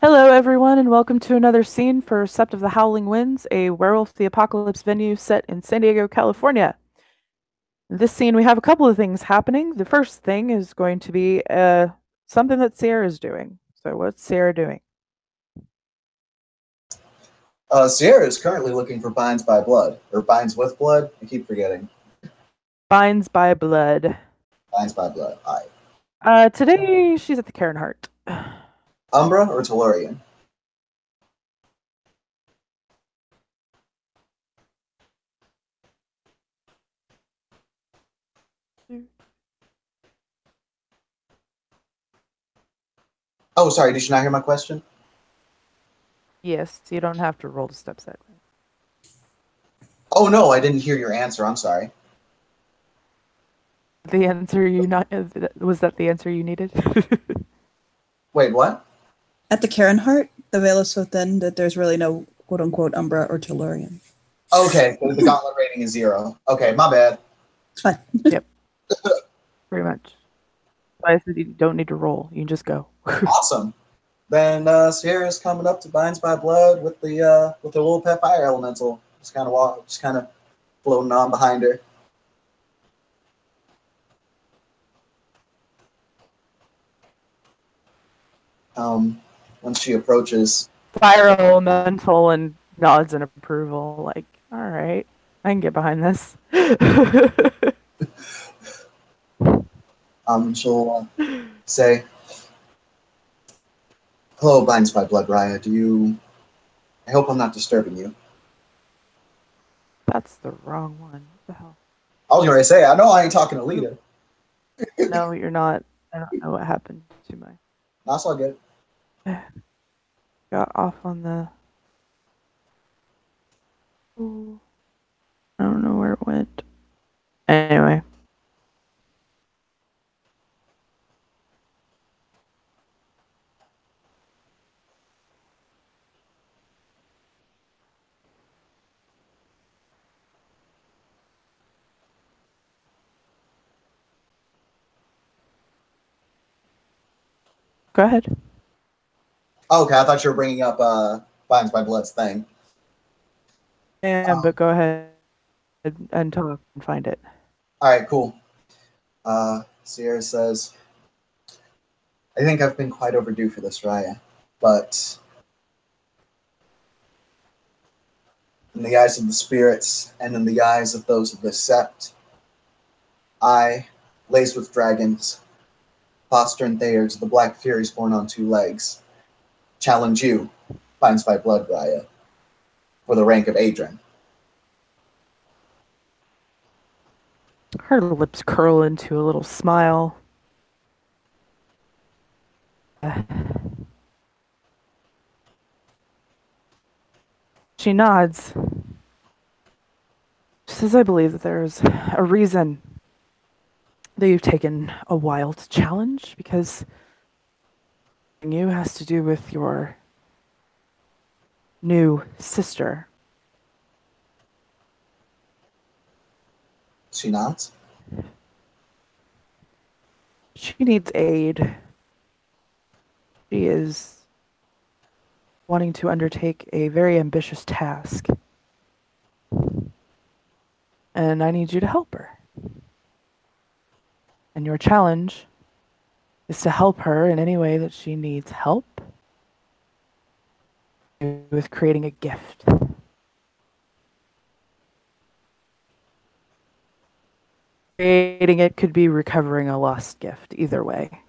Hello, everyone, and welcome to another scene for Sept of the Howling Winds, a Werewolf the Apocalypse venue set in San Diego, California. In this scene, we have a couple of things happening. The first thing is going to be something that Sierra's doing. So, what's Sierra doing? Sierra is currently looking for binds by blood, or binds with blood. I keep forgetting. Binds by blood. Binds by blood. Aye. Today, she's at the Karen Hart. Umbra or Tellurian? Oh, sorry. Did you not hear my question? Yes, you don't have to roll to step set. Oh no, I didn't hear your answer. I'm sorry. The answer you not was that the answer you needed? Wait, what? At the Karen Hart, the veil is so thin that there's really no quote unquote Umbra or Tellurian. Okay, so the gauntlet rating is 0. Okay, my bad. It's fine. Yep. Pretty much. I said you don't need to roll. You can just go. Awesome. Then Sierra's coming up to binds by blood with the little pet fire elemental. Just kind of floating on behind her. Once she approaches, Fire elemental and nods in approval. Like, all right, I can get behind this. she'll say, "Hello, binds by blood, Raya. I hope I'm not disturbing you." That's the wrong one. What the hell? I was going to say, I know I ain't talking to Lita. No, you're not. I don't know what happened to my. That's all good. Got off on the. Ooh, I don't know where it went. Anyway. Go ahead. Oh, okay, I thought you were bringing up binds by blood's thing. But go ahead and talk and find it. All right, cool. Sierra says, "I think I've been quite overdue for this, Raya, but in the eyes of the spirits and in the eyes of those of the sept, I, laced with dragons, Foster and Thayers, the Black Furies born on 2 legs, challenge you, binds by blood, Raya, for the rank of Adrian." Her lips curl into a little smile. She nods. She says, I believe that there's a reason that you've taken a while to challenge, because you has to do with your new sister. She nods. She needs aid. She is wanting to undertake a very ambitious task. And I need you to help her. And your challenge is to help her in any way that she needs help with creating a gift. Creating it could be recovering a lost gift, either way.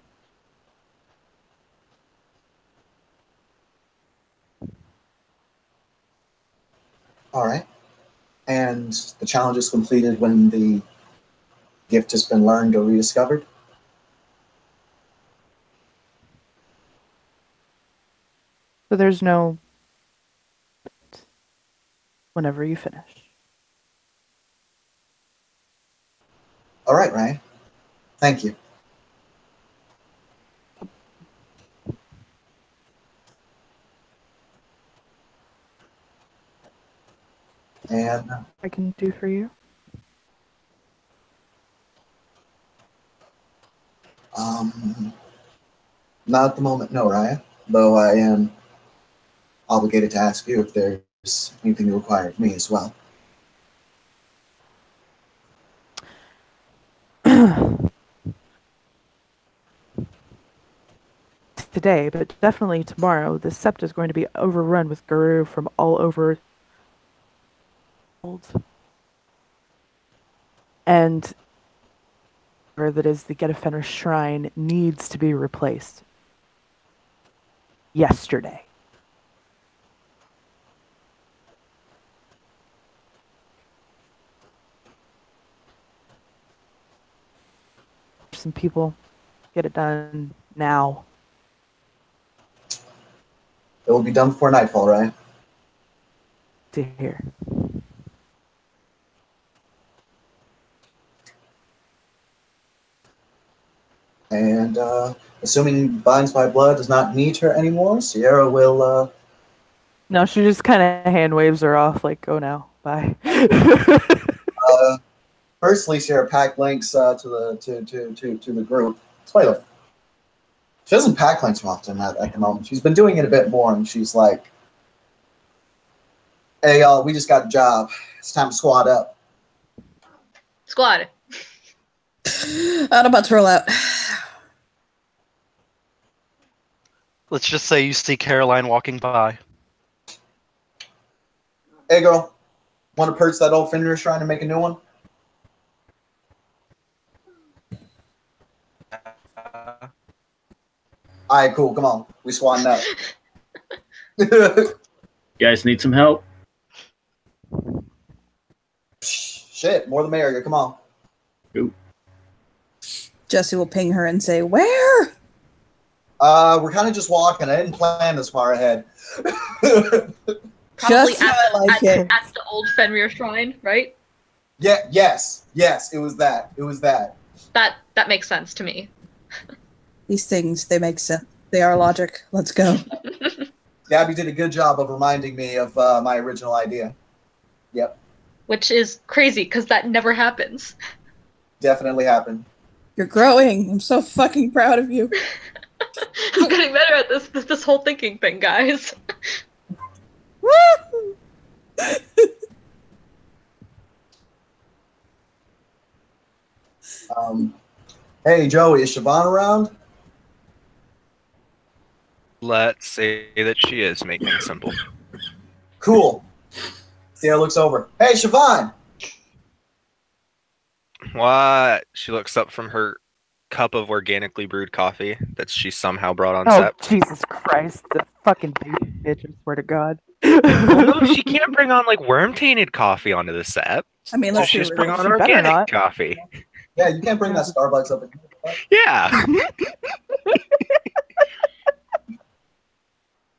All right. And the challenge is completed when the gift has been learned or rediscovered. So there's no whenever you finish. All right, Ryan. Thank you. And I can do for you. not at the moment, no, Ryan. Though I am obligated to ask you if there's anything you require of me as well. Today, but definitely tomorrow, the sept is going to be overrun with guru from all over the world. And whatever that is, the Get a Fenrir Shrine needs to be replaced. Yesterday. Some people get it done now. It will be done before nightfall, right? To hear. And assuming Binds by Blood does not need her anymore, Sierra will. No, she just kind of hand waves her off, like, go now, bye. Firstly, Sierra pack links to the group. She doesn't pack links often at the moment. She's been doing it a bit more, and she's like, "Hey, y'all, we just got a job. It's time to squad up." Squad. I'm about to roll out. Let's just say you see Caroline walking by. Hey, girl, want to purge that old Fenrir Shrine and make a new one? All right, cool. Come on, we squatting up. You guys need some help? Shit, more the merrier. Come on. Ooh. Jesse will ping her and say, "Where?" We're kind of just walking. I didn't plan this far ahead. Probably Just how I like it. at the old Fenrir Shrine, right? Yeah. Yes. It was that. That makes sense to me. These things, they make sense. They are logic. Let's go. Gabby did a good job of reminding me of my original idea. Yep. Which is crazy because that never happens. Definitely happened. You're growing. I'm so fucking proud of you. I'm getting better at this whole thinking thing, guys. Woo! Hey, Joey, is Siobhan around? Let's say that she is making it simple. Cool. Sierra looks over. Hey, Siobhan! What? She looks up from her cup of organically brewed coffee that she somehow brought on Oh, set. Jesus Christ. The fucking baby bitch, I swear to God. Well, no, she can't bring on like worm-tainted coffee onto the set. I mean, So let's she be just bring real. on She better organic not. coffee. Yeah, you can't bring that Starbucks up in here. Yeah.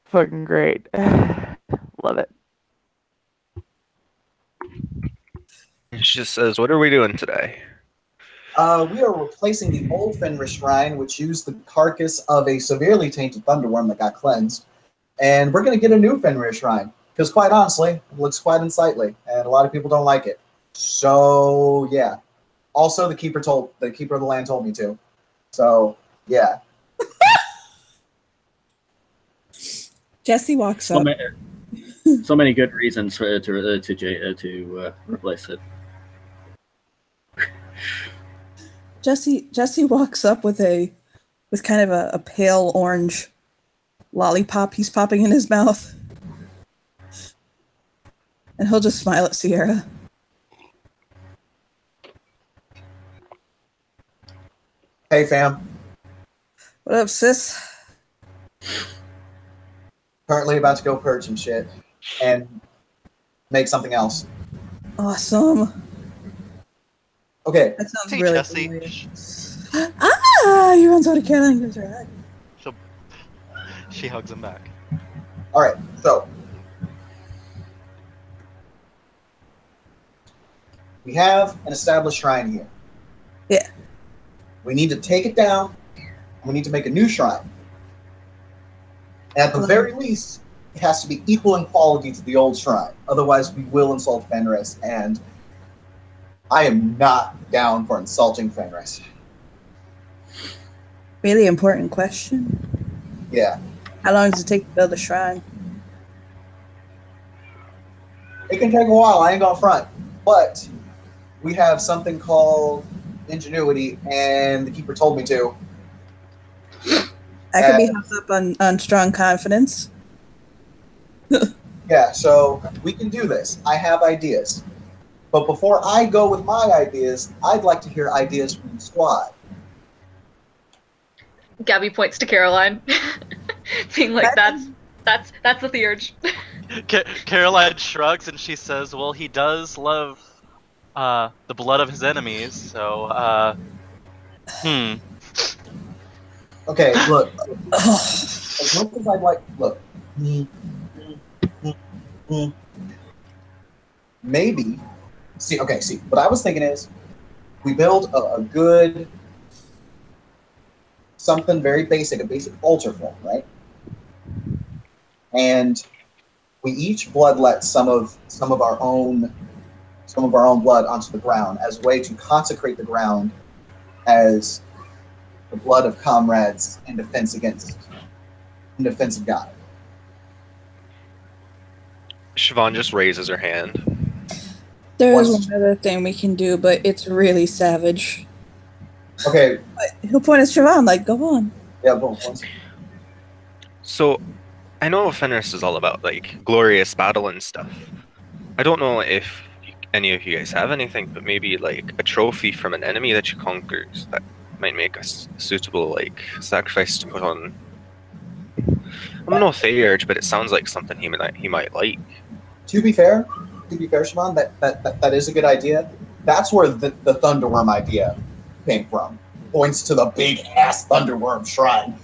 Fucking great. Love it. She just says, "What are we doing today?" We are replacing the old Fenrir Shrine, which used the carcass of a severely tainted thunderworm that got cleansed. And we're going to get a new Fenrir Shrine. Because quite honestly, it looks quite unsightly, and a lot of people don't like it. So, yeah. Also, the keeper of the land told me to. So, yeah. Jesse walks So up. many good reasons to replace it. Jesse walks up with kind of a pale orange lollipop he's popping in his mouth. And he'll just smile at Sierra. Hey, fam. What up, sis? Currently about to go purge some shit and make something else. Awesome. Okay. That sounds Hey, really Jesse. familiar. He runs out of Caroline and gives her a hug. She hugs him back. All right. So, we have an established shrine here. Yeah. We need to take it down. We need to make a new shrine. At the very least, it has to be equal in quality to the old shrine. Otherwise, we will insult Fenris, and I am not down for insulting Fenris. Really important question. Yeah. How long does it take to build a shrine? It can take a while. I ain't gonna front, but we have something called ingenuity, and the keeper told me to. I could be hopped up on strong confidence. Yeah, so we can do this. I have ideas. But before I go with my ideas, I'd like to hear ideas from the squad. Gabby points to Caroline, being like, "That's the theurge." Caroline shrugs and she says, "Well, he does love the blood of his enemies, so Okay, look. As much as I'd like, look. Maybe. See, what I was thinking is we build a good, something very basic, a basic altar form, right? And we each bloodlet some of our own blood onto the ground as a way to consecrate the ground as the blood of comrades in defense of God. Siobhan just raises her hand. There is one other thing we can do, but it's really savage. Okay. He'll point at Siobhan, like, go on. Yeah, boom. So, I know Fenris is all about, like, glorious battle and stuff. I don't know if any of you guys have anything, but maybe, like, a trophy from an enemy that you conquered that might make us suitable, like, sacrifice to put on. I'm no Theurge, but it sounds like something he might like. To be fair, Siobhan, that is a good idea. That's where the Thunderworm idea came from. Points to the big ass Thunderworm shrine.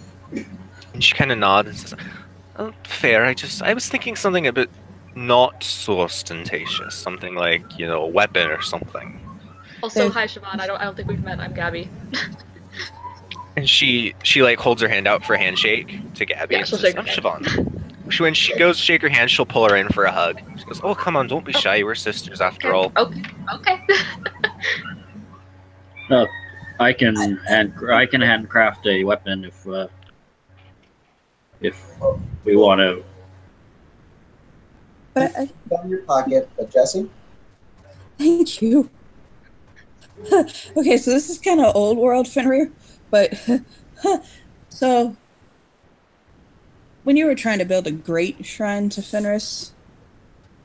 And she kind of nods and says, "Oh, fair. I was thinking something a bit not so ostentatious, something like, a weapon or something." Also, hi Siobhan. I don't think we've met. I'm Gabby. And she like holds her hand out for a handshake to Gabby. Yeah, and she'll says, shake her "I'm hand." Siobhan." When she goes to shake her hand, she'll pull her in for a hug. She goes, "Oh, come on, don't be shy. We're sisters after all." Okay. No, I can handcraft a weapon if we want to. But Down in your pocket, but Jesse? Thank you. Okay, so this is kind of old world Fenrir, but so when you were trying to build a great shrine to Fenris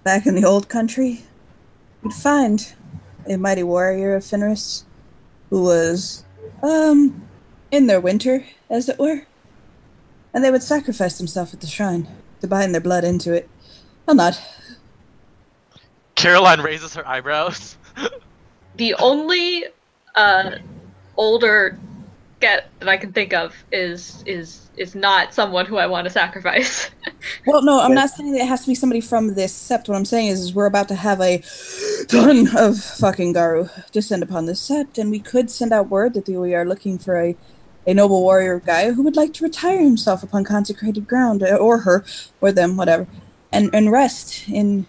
back in the old country, you'd find a mighty warrior of Fenris who was in their winter, as it were, and they would sacrifice themselves at the shrine to bind their blood into it. I'll not. Caroline raises her eyebrows. The only older get that I can think of is not someone who I want to sacrifice. Well, no, I'm not saying that it has to be somebody from this sept. What I'm saying is we're about to have a ton of fucking Garu descend upon this sept, and we could send out word that we are looking for a noble warrior guy who would like to retire himself upon consecrated ground, or her, or them, whatever, and rest in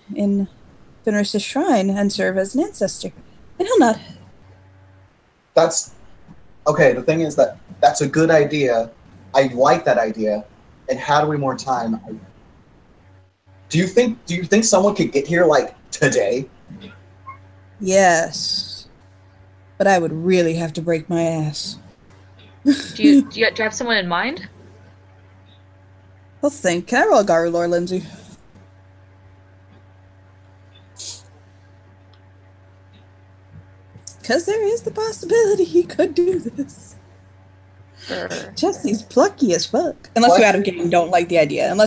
Fenris' shrine and serve as an ancestor. And he'll not. That's okay. The thing is that's a good idea. I like that idea. And how do we more time? Do you think someone could get here like today? Yes, but I would really have to break my ass. Do you have someone in mind? Well, think. Can I roll a Garu lore, Lindsay? Because there is the possibility he could do this. Sure. Jesse's plucky as fuck. Unless you out of game don't like the idea. I'm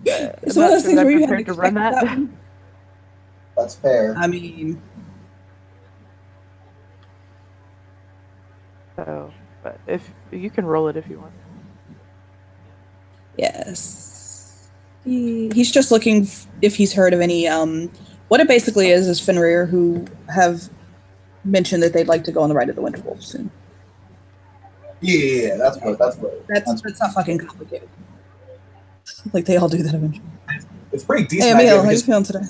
It's one of those things where you have to run that. one. That's fair. I mean, So, but if you can roll it if you want. yes. He's just looking if he's heard of any, what it basically is Fenrir who have mentioned that they'd like to go on the ride of the Winter Wolf soon. Yeah, that's not fucking complicated. Like, they all do that eventually. it's pretty Hey, decent. Emil, how you feeling today?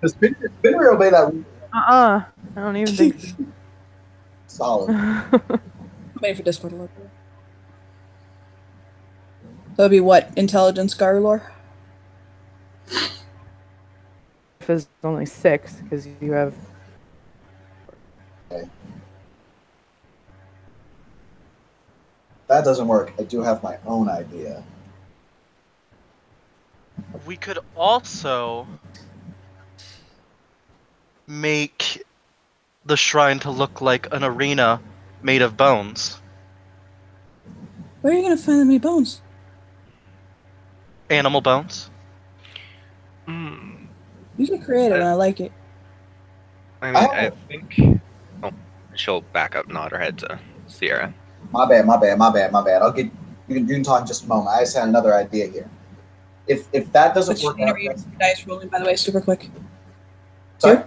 Does Fenrir obey that? I don't even think so. Solid. Wait for Discord to look. That'll be what? Intelligence Garlor? Is only 6 because you have. Okay. That doesn't work. I do have my own idea. We could also make the shrine to look like an arena made of bones. Where are you gonna find that many bones? Animal bones. Hmm. You get creative, and I like it. I mean, I think. Oh, she'll back up, nod her head to Sierra. My bad. I'll get. You can talk in just a moment. I just had another idea here. If that doesn't Which work one out, are you dice rolling, by the way, super quick? sorry. Two?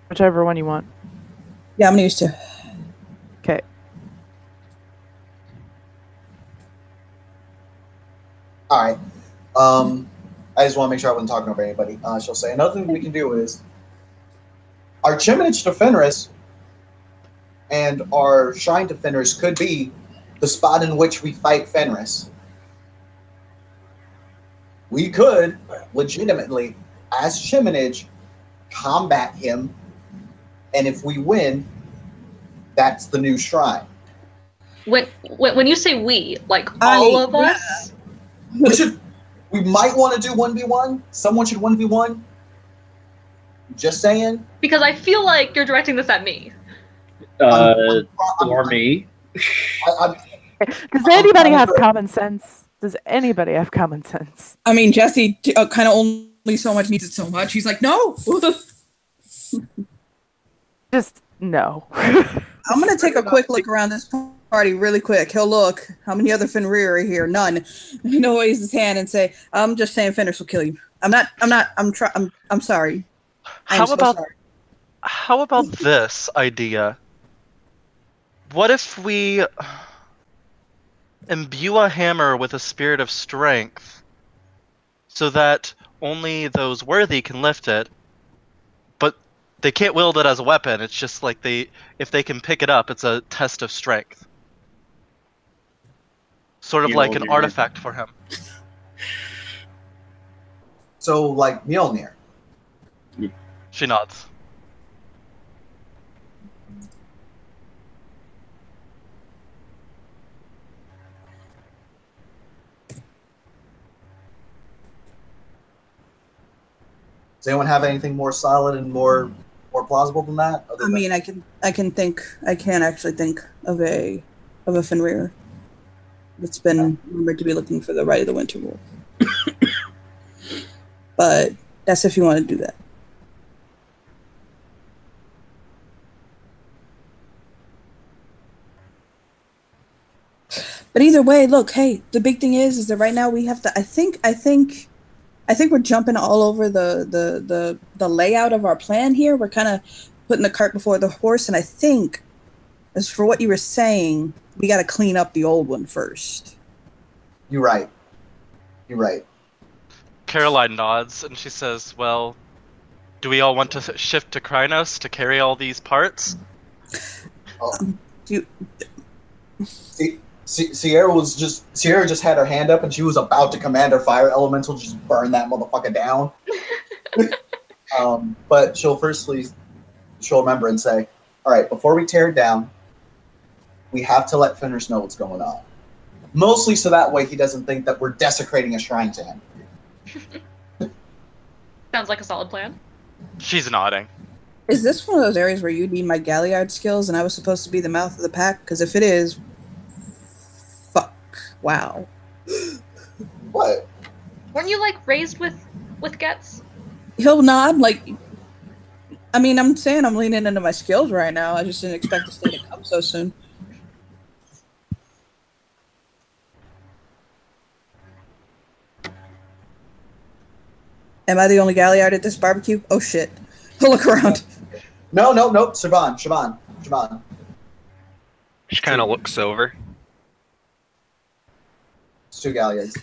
Whichever one you want. Yeah, I'm gonna use 2. Okay. All right. I just want to make sure I wasn't talking over anybody. She'll say another thing we can do is our Chiminage to Fenris and our Shrine to Fenris could be the spot in which we fight Fenris. We could legitimately, as Chiminage, combat him, and if we win, that's the new shrine. When you say we, like all of us? We might want to do 1v1. Someone should 1v1. Just saying. Because I feel like you're directing this at me. Or me. Does anybody have common sense? Does anybody have common sense? I mean, Jesse kind of only so much needs it so much. He's like, no. Just no. I'm gonna take a quick look around this party really quick. He'll look. How many other Fenrir are here? None. He'll raise his hand and say, "I'm just saying, Fenris will kill you. I'm sorry. How about this idea? What if we imbue a hammer with a spirit of strength so that only those worthy can lift it, but they can't wield it as a weapon. It's just like if they can pick it up, it's a test of strength. Sort of like an artifact for him. So, like Mjolnir. She nods. Does anyone have anything more solid and more plausible than that? I mean, I can actually think of a Fenrir that's been rumored to be looking for the Rite of the Winter Wolf. But that's if you want to do that. But either way, look, hey, the big thing is that right now we have to. I think we're jumping all over the layout of our plan here. We're kind of putting the cart before the horse, and I think, as for what you were saying, we got to clean up the old one first. You're right. Caroline nods and she says, "Well, do we all want to shift to Krynos to carry all these parts?" Sierra just had her hand up and she was about to command her fire elemental to just burn that motherfucker down. But she'll remember and say, all right, before we tear it down, we have to let Fenris know what's going on. Mostly so that way he doesn't think that we're desecrating a shrine to him. Sounds like a solid plan. She's nodding. Is this one of those areas where you need my Galliard skills and I was supposed to be the mouth of the pack? Because if it is, fuck. Wow. What? Weren't you like raised with Gets? He'll nod, like, I mean, I'm saying I'm leaning into my skills right now. I just didn't expect this thing to come so soon. Am I the only Galliard at this barbecue? Oh shit. He'll look around. No. Siobhan. She kind of looks over. It's 2 galleons.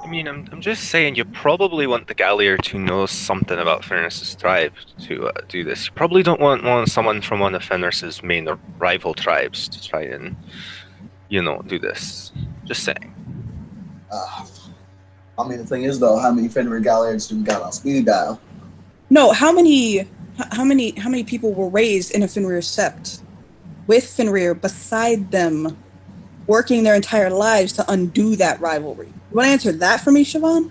I mean, I'm just saying, you probably want the Gallier to know something about Fenris's tribe to do this. You probably don't want someone from one of Fenris's main rival tribes to try and, do this. Just saying. I mean, the thing is, though, how many Fenrir Galliards do we got on speed dial? No, how many people were raised in a Fenrir sept with Fenrir beside them, working their entire lives to undo that rivalry? You want to answer that for me, Siobhan?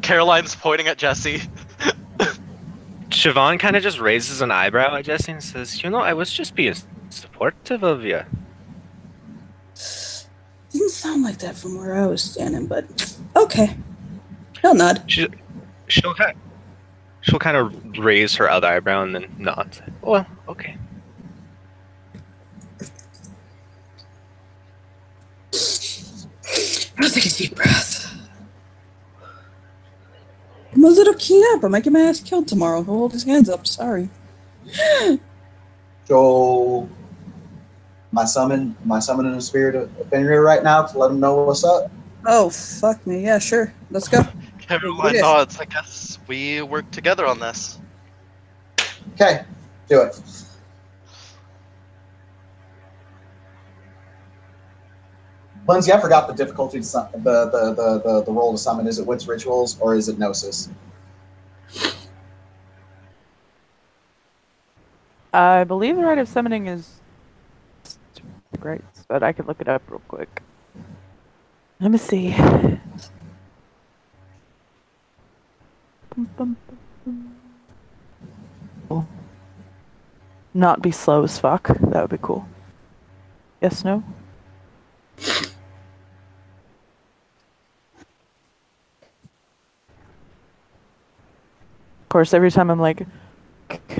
Caroline's pointing at Jesse. Siobhan kind of just raises an eyebrow at Jesse and says, I was just being supportive of you. Didn't sound like that from where I was standing, but okay. He'll nod. She'll kind of raise her other eyebrow and then nod. Well, okay. I'll take a deep breath. I'm a little keyed up. I'm making my ass killed tomorrow. He'll hold his hands up. Sorry. So, my summon in the spirit of Fenrir right now to let him know what's up. Oh, fuck me. Yeah, sure. Let's go. Caroline nods. I guess we work together on this. Okay, do it. Lindsay, I forgot the difficulty. The role to summon. Is it Wits Rituals or is it Gnosis? I believe the rite of summoning is great, but I can look it up real quick. Let me see. Not be slow as fuck. That would be cool. Yes, no? Of course, every time I'm like,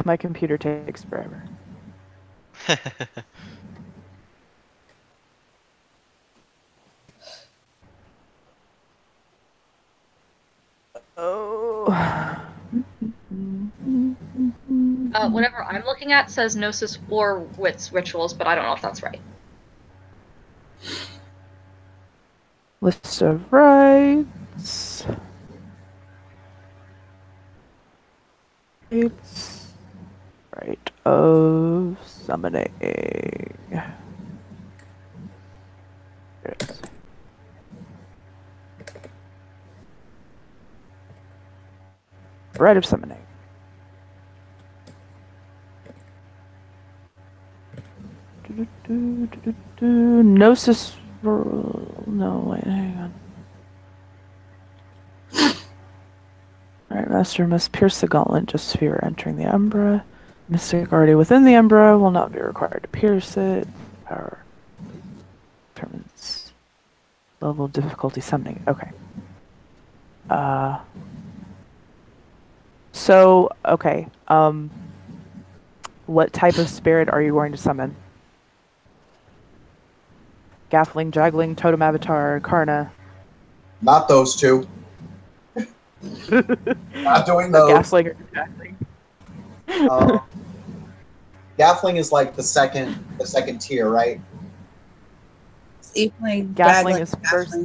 my computer takes forever. Oh. Whatever I'm looking at says Gnosis or Wits Rituals, but I don't know if that's right. List of rights. It's right of summoning. There it is. Rite of summoning. Gnosis. No, wait, hang on. Alright, Master must pierce the gauntlet just if you are entering the Umbra. Mystic already within the Umbra will not be required to pierce it. Power determines level of difficulty summoning. Okay. So, okay. What type of spirit are you going to summon? Gaffling, Juggling, Totem Avatar, Karna. Not those two. Not doing those. Gaffling or Juggling. Gaffling is like the second tier, right? Gaffling is first.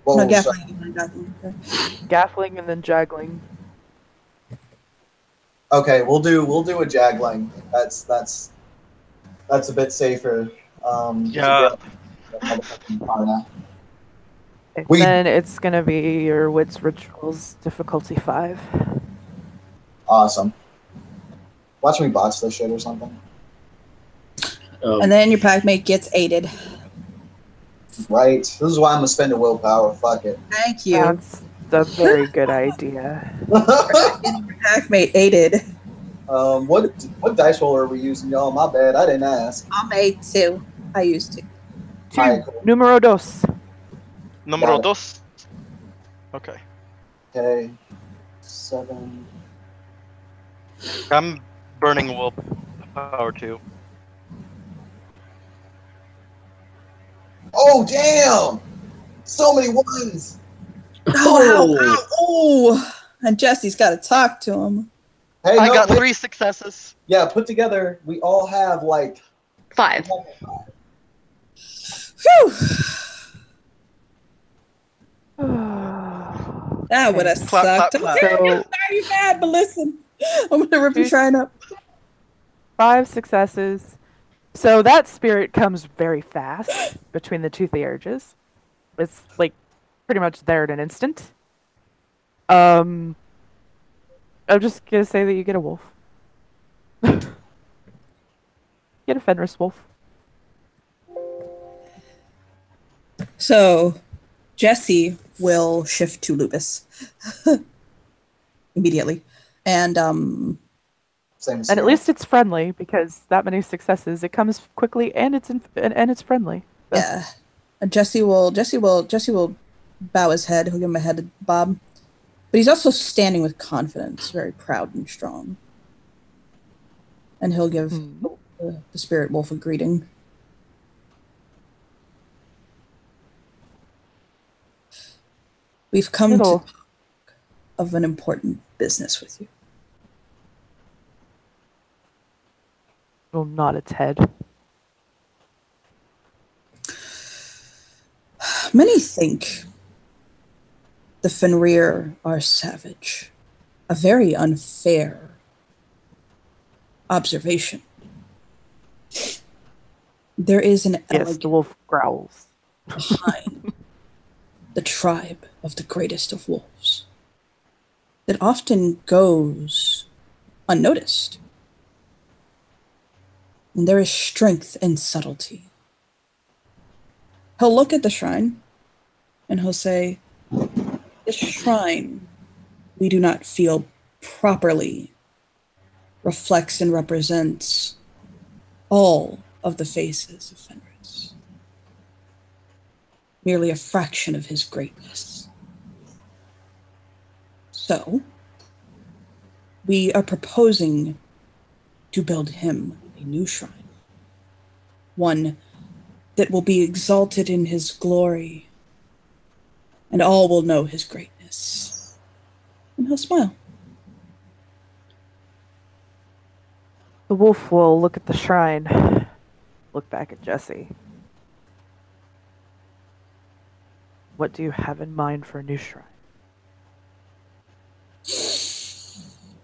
Whoa, No, sorry. Gaffling and then Juggling. Okay, we'll do a Jagling. That's a bit safer. Yeah. And then it's gonna be your Wits Rituals difficulty 5. Awesome. Watch me botch this shit or something. And then your packmate gets aided. Right. This is why I'm gonna spend a willpower. Fuck it. Thank you. That's a very good idea. Your packmate aided. What dice roller are we using, y'all? My bad. I didn't ask. I made 2. I used to. Alright, cool. Numero dos. Numero dos. Okay. Okay. 7. I'm burning willpower too. Oh damn! So many ones. Oh! And Jesse's got to talk to him. Hey, I no, got wait. 3 successes. Yeah, put together, we all have like 5. Whew. That would have Clap, clap, sucked. clap. Okay, So I'm sorry, bad, but listen, I'm gonna rip your Two- shrine up. 5 successes. So that spirit comes very fast between the two Theurges. It's like pretty much there in an instant. Um, I'm just gonna say that you get a wolf. Get a Fenris wolf. So Jesse will shift to Lupus immediately, and Same as And at Sierra. least it's friendly because that many successes, it comes quickly and and it's friendly. So, yeah, Jesse will bow his head. He'll give him a head bob, but he's also standing with confidence, very proud and strong. And he'll give the spirit wolf a greeting. We've come to It'll talk of an important business with you. it'll nod its head. Many think the Fenrir are savage. A very unfair observation. There is an Yes, the elegance wolf growls. behind the tribe of the greatest of wolves that often goes unnoticed. And there is strength and subtlety. He'll look at the shrine and he'll say, "This shrine, we do not feel properly reflects and represents all of the faces of Fenris. Merely a fraction of his greatness. So, we are proposing to build him a new shrine. One that will be exalted in his glory, and all will know his greatness." And he'll smile. The wolf will look at the shrine, look back at Jesse. What do you have in mind for a new shrine?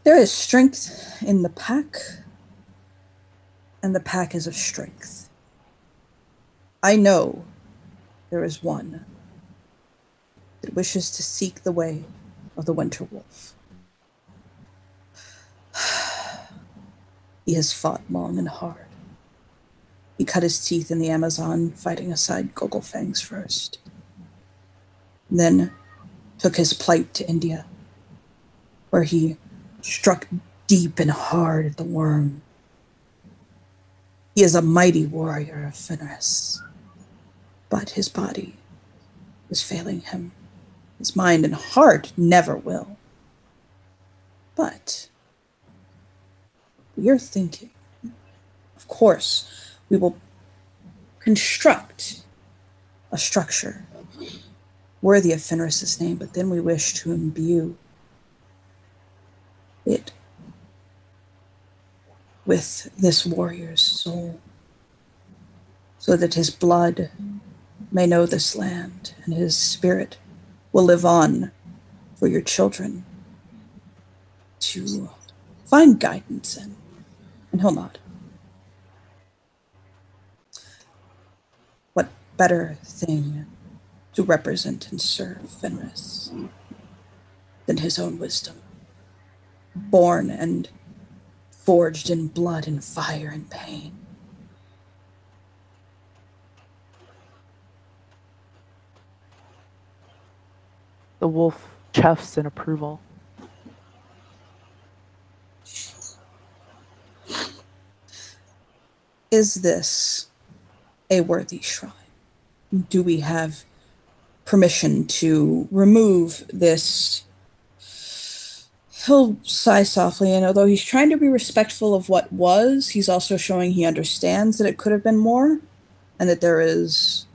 There is strength in the pack, and the pack is of strength. I know there is one that wishes to seek the way of the winter wolf. He has fought long and hard. He cut his teeth in the Amazon, fighting aside Gogolfang's first. Then took his plight to India, where he struck deep and hard at the worm. He is a mighty warrior of Fenris, but his body is failing him. His mind and heart never will. But we are thinking, of course, we will construct a structure worthy of Fenris's name, but then we wish to imbue it with this warrior's soul, so that his blood may know this land and his spirit will live on for your children to find guidance in. And he'll nod. What better thing to represent and serve Fenris than his own wisdom, born and forged in blood and fire and pain. The wolf chuffs in approval. Is this a worthy shrine? Do we have permission to remove this? He'll sigh softly, and although he's trying to be respectful of what was, he's also showing he understands that it could have been more, and that there is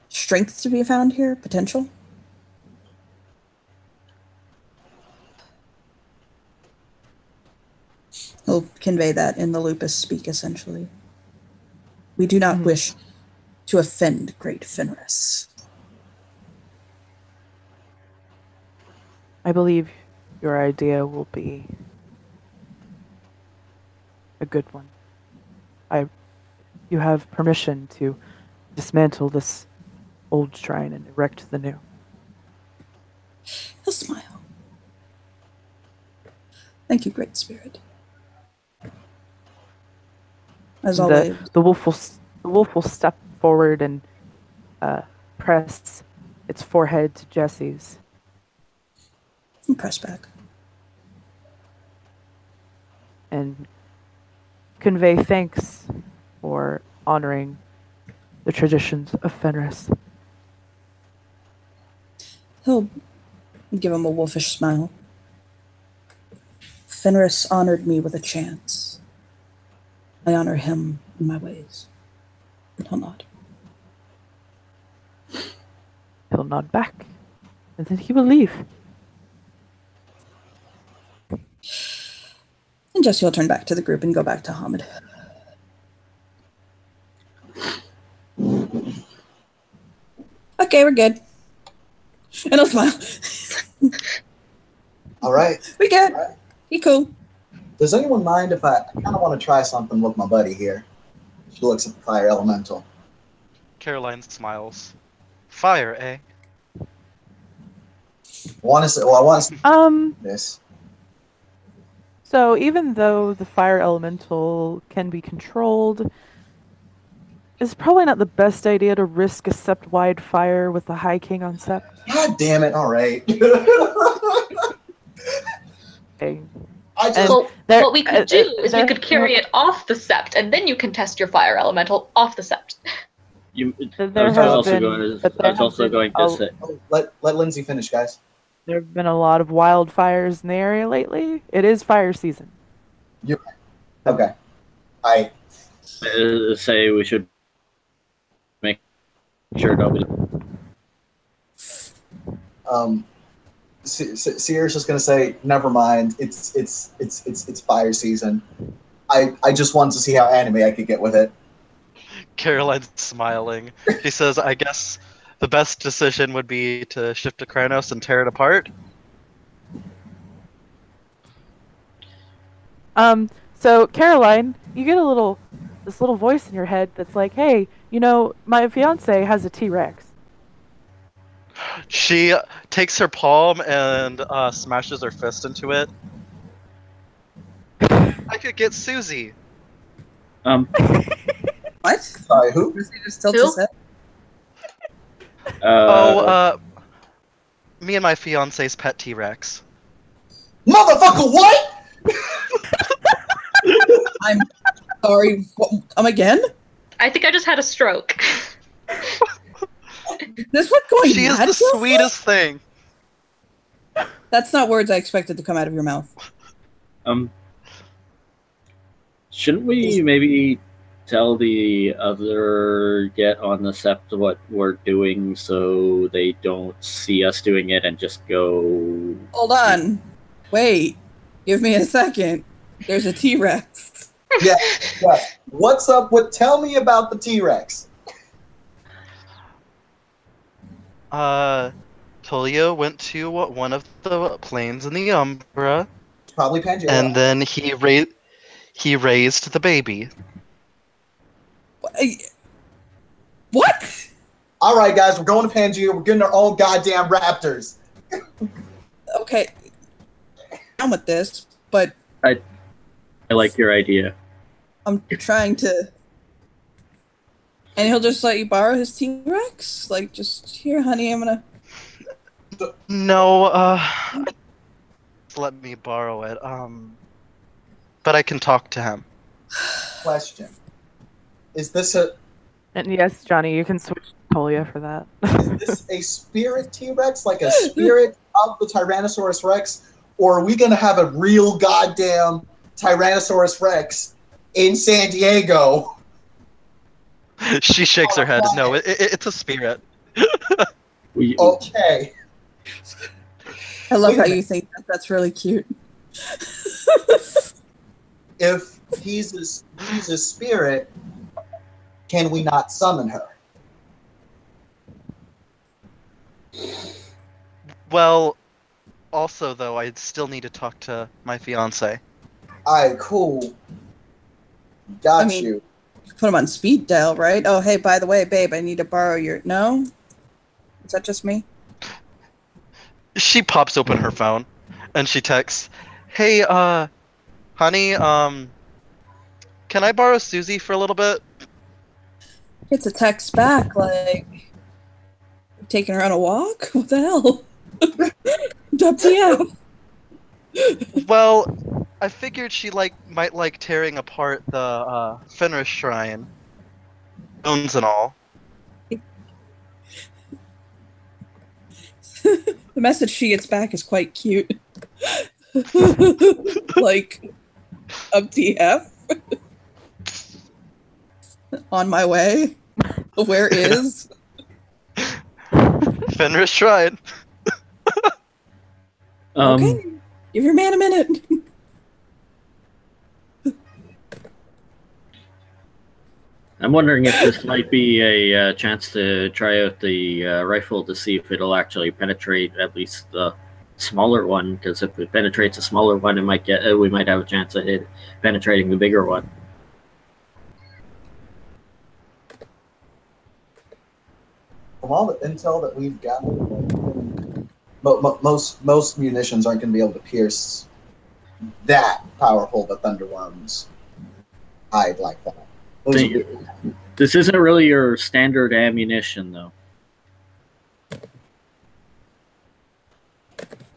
strength to be found here, potential. He'll convey that in the lupus speak, essentially. We do not wish to offend great Fenris. I believe your idea will be a good one. You have permission to dismantle this old shrine and erect the new. He'll smile. Thank you, Great Spirit. As always. The wolf will step forward and press its forehead to Jesse's. And press back. And convey thanks for honoring the traditions of Fenris. He'll give him a wolfish smile. Fenris honored me with a chance. I honor him in my ways. And he'll nod. He'll nod back, and then he will leave. And Jesse will turn back to the group and go back to Hamid. Okay, we're good. And I'll smile. All right. We good. All right. He cool. Does anyone mind if I kind of want to try something with my buddy here? She looks at the fire elemental. Caroline smiles. Fire, eh? I want to this. So even though the fire elemental can be controlled, it's probably not the best idea to risk a sept-wide fire with the High King on sept. God damn it! All right. Okay. What we could do is we could carry it off the sept, and then you can test your fire elemental off the sept. I was also going to say. Let Lindsay finish, guys. There have been a lot of wildfires in the area lately. It is fire season. Okay. I say we should make sure nobody. Sierra's just gonna say, never mind. It's fire season. I just wanted to see how anime I could get with it. Caroline's smiling. She says, I guess the best decision would be to shift to Kranos and tear it apart. So Caroline, you get this little voice in your head that's like, hey, my fiance has a T-Rex. She takes her palm and smashes her fist into it. I could get Susie. What? Sorry, who? Was he just tilted his head? Me and my fiance's pet T-Rex. Motherfucker, what? I'm sorry. Come again? I think I just had a stroke. This what going She is mad the feels sweetest thing. That's not words I expected to come out of your mouth. Shouldn't we maybe tell the other get on the sept what we're doing so they don't see us doing it and just go? Hold on. Wait. Give me a second. There's a T-Rex. Yeah. What's up with? Tell me about the T-Rex. Tulio went to one of the planes in the Umbra, Probably Pangea. and then he raised the baby. What? All right, guys, we're going to Pangea. We're getting our own goddamn raptors. Okay. I'm with this, but I like your idea. I'm trying to. And he'll just let you borrow his T-Rex? Like, just here, honey, I'm gonna. No, let me borrow it. But I can talk to him. Question: Is this a And yes, Johnny, you can switch to Tolia for that. is this a spirit T-Rex, like a spirit of the Tyrannosaurus Rex, or are we gonna have a real goddamn Tyrannosaurus Rex in San Diego? She shakes her head. No, it's a spirit. Okay. I love Wait a how minute. you think that's really cute. If he's a spirit, can we not summon her? Well, also though, I still need to talk to my fiance. Alright, cool. Got I mean, you. put him on speed dial, right? Oh, hey, by the way, babe, I need to borrow your. No, is that just me? She pops open her phone, and she texts, "Hey, honey, can I borrow Susie for a little bit?" It's a text back like, taking her on a walk. What the hell? WTF? Well, I figured she might like tearing apart the Fenrir Shrine, bones and all. The message she gets back is quite cute. Like, WTF? On my way. Where is? Fenrir Shrine. Okay, give your man a minute. I'm wondering if this might be a chance to try out the rifle to see if it'll actually penetrate at least the smaller one. Because if it penetrates a smaller one, it might get we might have a chance at it penetrating the bigger one. From all the intel that we've gathered, most munitions aren't going to be able to pierce that powerful the thunderworms hide like that. This isn't really your standard ammunition, though.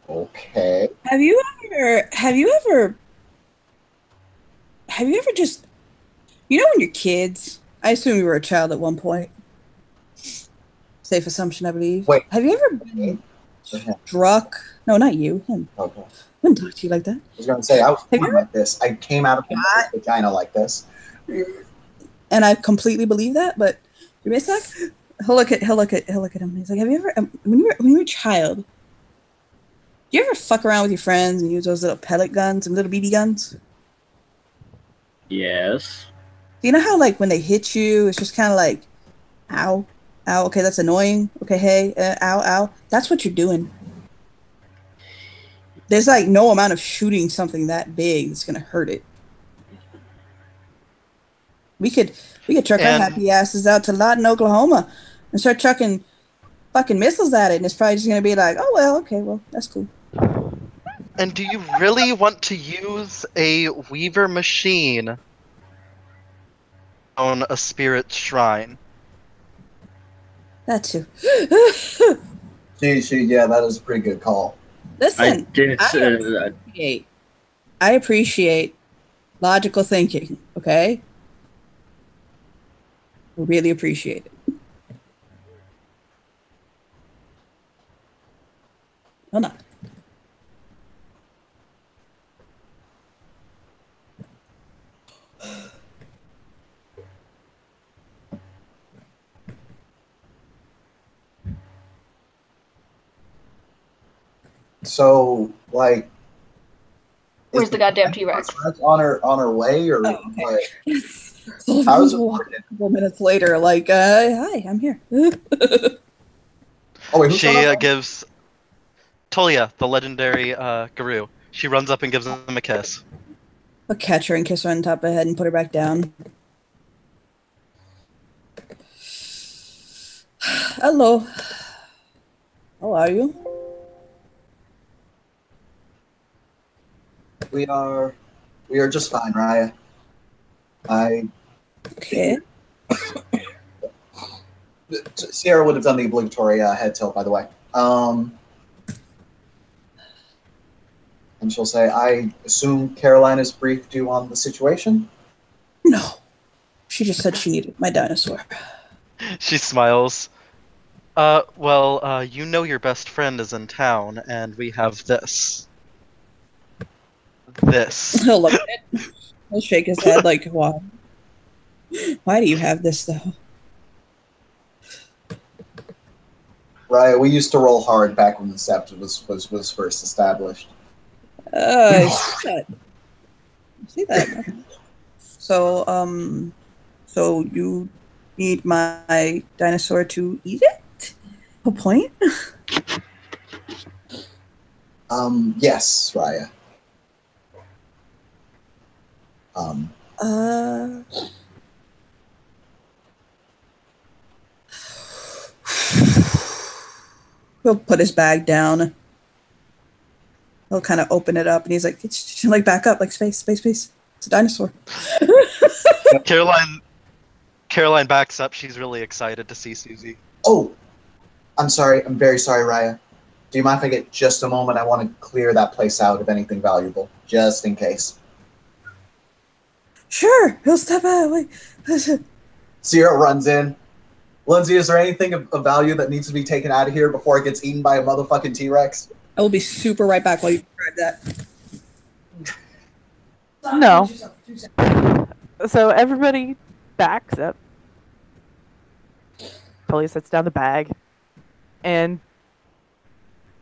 Okay. Have you ever just, you know, when you're kids, I assume you were a child at one point. Safe assumption, I believe. Wait. Have you ever been struck? No, not you. Him. Okay. I wouldn't talk to you like that. I was going to say, I was born like this. I came out of my vagina like this. And I completely believe that, but give me a sec. He'll look at him. He's like, have you ever, when you were a child, do you ever fuck around with your friends and use those little pellet guns and little BB guns? Yes. Do you know how, like, when they hit you, it's just kind of like, ow, ow, okay, that's annoying. Okay, hey, ow, ow. That's what you're doing. There's, like, no amount of shooting something that big that's going to hurt it. We could truck our happy asses out to Lawton, Oklahoma and start chucking fucking missiles at it, and it's probably just going to be like, oh, well, okay, well, that's cool. And do you really want to use a Weaver machine on a spirit shrine? That too. Yeah, that is a pretty good call. Listen, I appreciate logical thinking, okay? We really appreciate it. Hold on. So, like, where's the goddamn T-Rex? On her way, or okay. Like, how's it walk a couple minutes later? Like, hi, I'm here. Oh wait, she gives Tolia, the legendary guru. She runs up and gives him a kiss. I'll catch her and kiss her on top of the head and put her back down. Hello. How are you? We are just fine, Raya. Okay. Sierra would have done the obligatory head tilt, by the way. And she'll say, I assume Caroline has briefed you on the situation? No. She just said she needed my dinosaur. She smiles. Well, you know your best friend is in town, and we have this. He'll look at it. He'll shake his head like, why? Why do you have this, though? Raya, we used to roll hard back when the Sept was first established. I see that. I see that. So you need my dinosaur to eat it? A point? Yes, Raya. He'll put his bag down. He'll kind of open it up, and he's like, it's like back up, like space. It's a dinosaur. Caroline backs up. She's really excited to see Susie. Oh, I'm sorry. I'm very sorry, Raya. Do you mind if I get just a moment? I want to clear that place out of anything valuable, just in case. Sure, he'll step out. Wait. Sierra runs in. Lindsay, is there anything of value that needs to be taken out of here before it gets eaten by a motherfucking T-Rex? I will be super right back while you grab that. No. So everybody backs up. Tully sets down the bag. And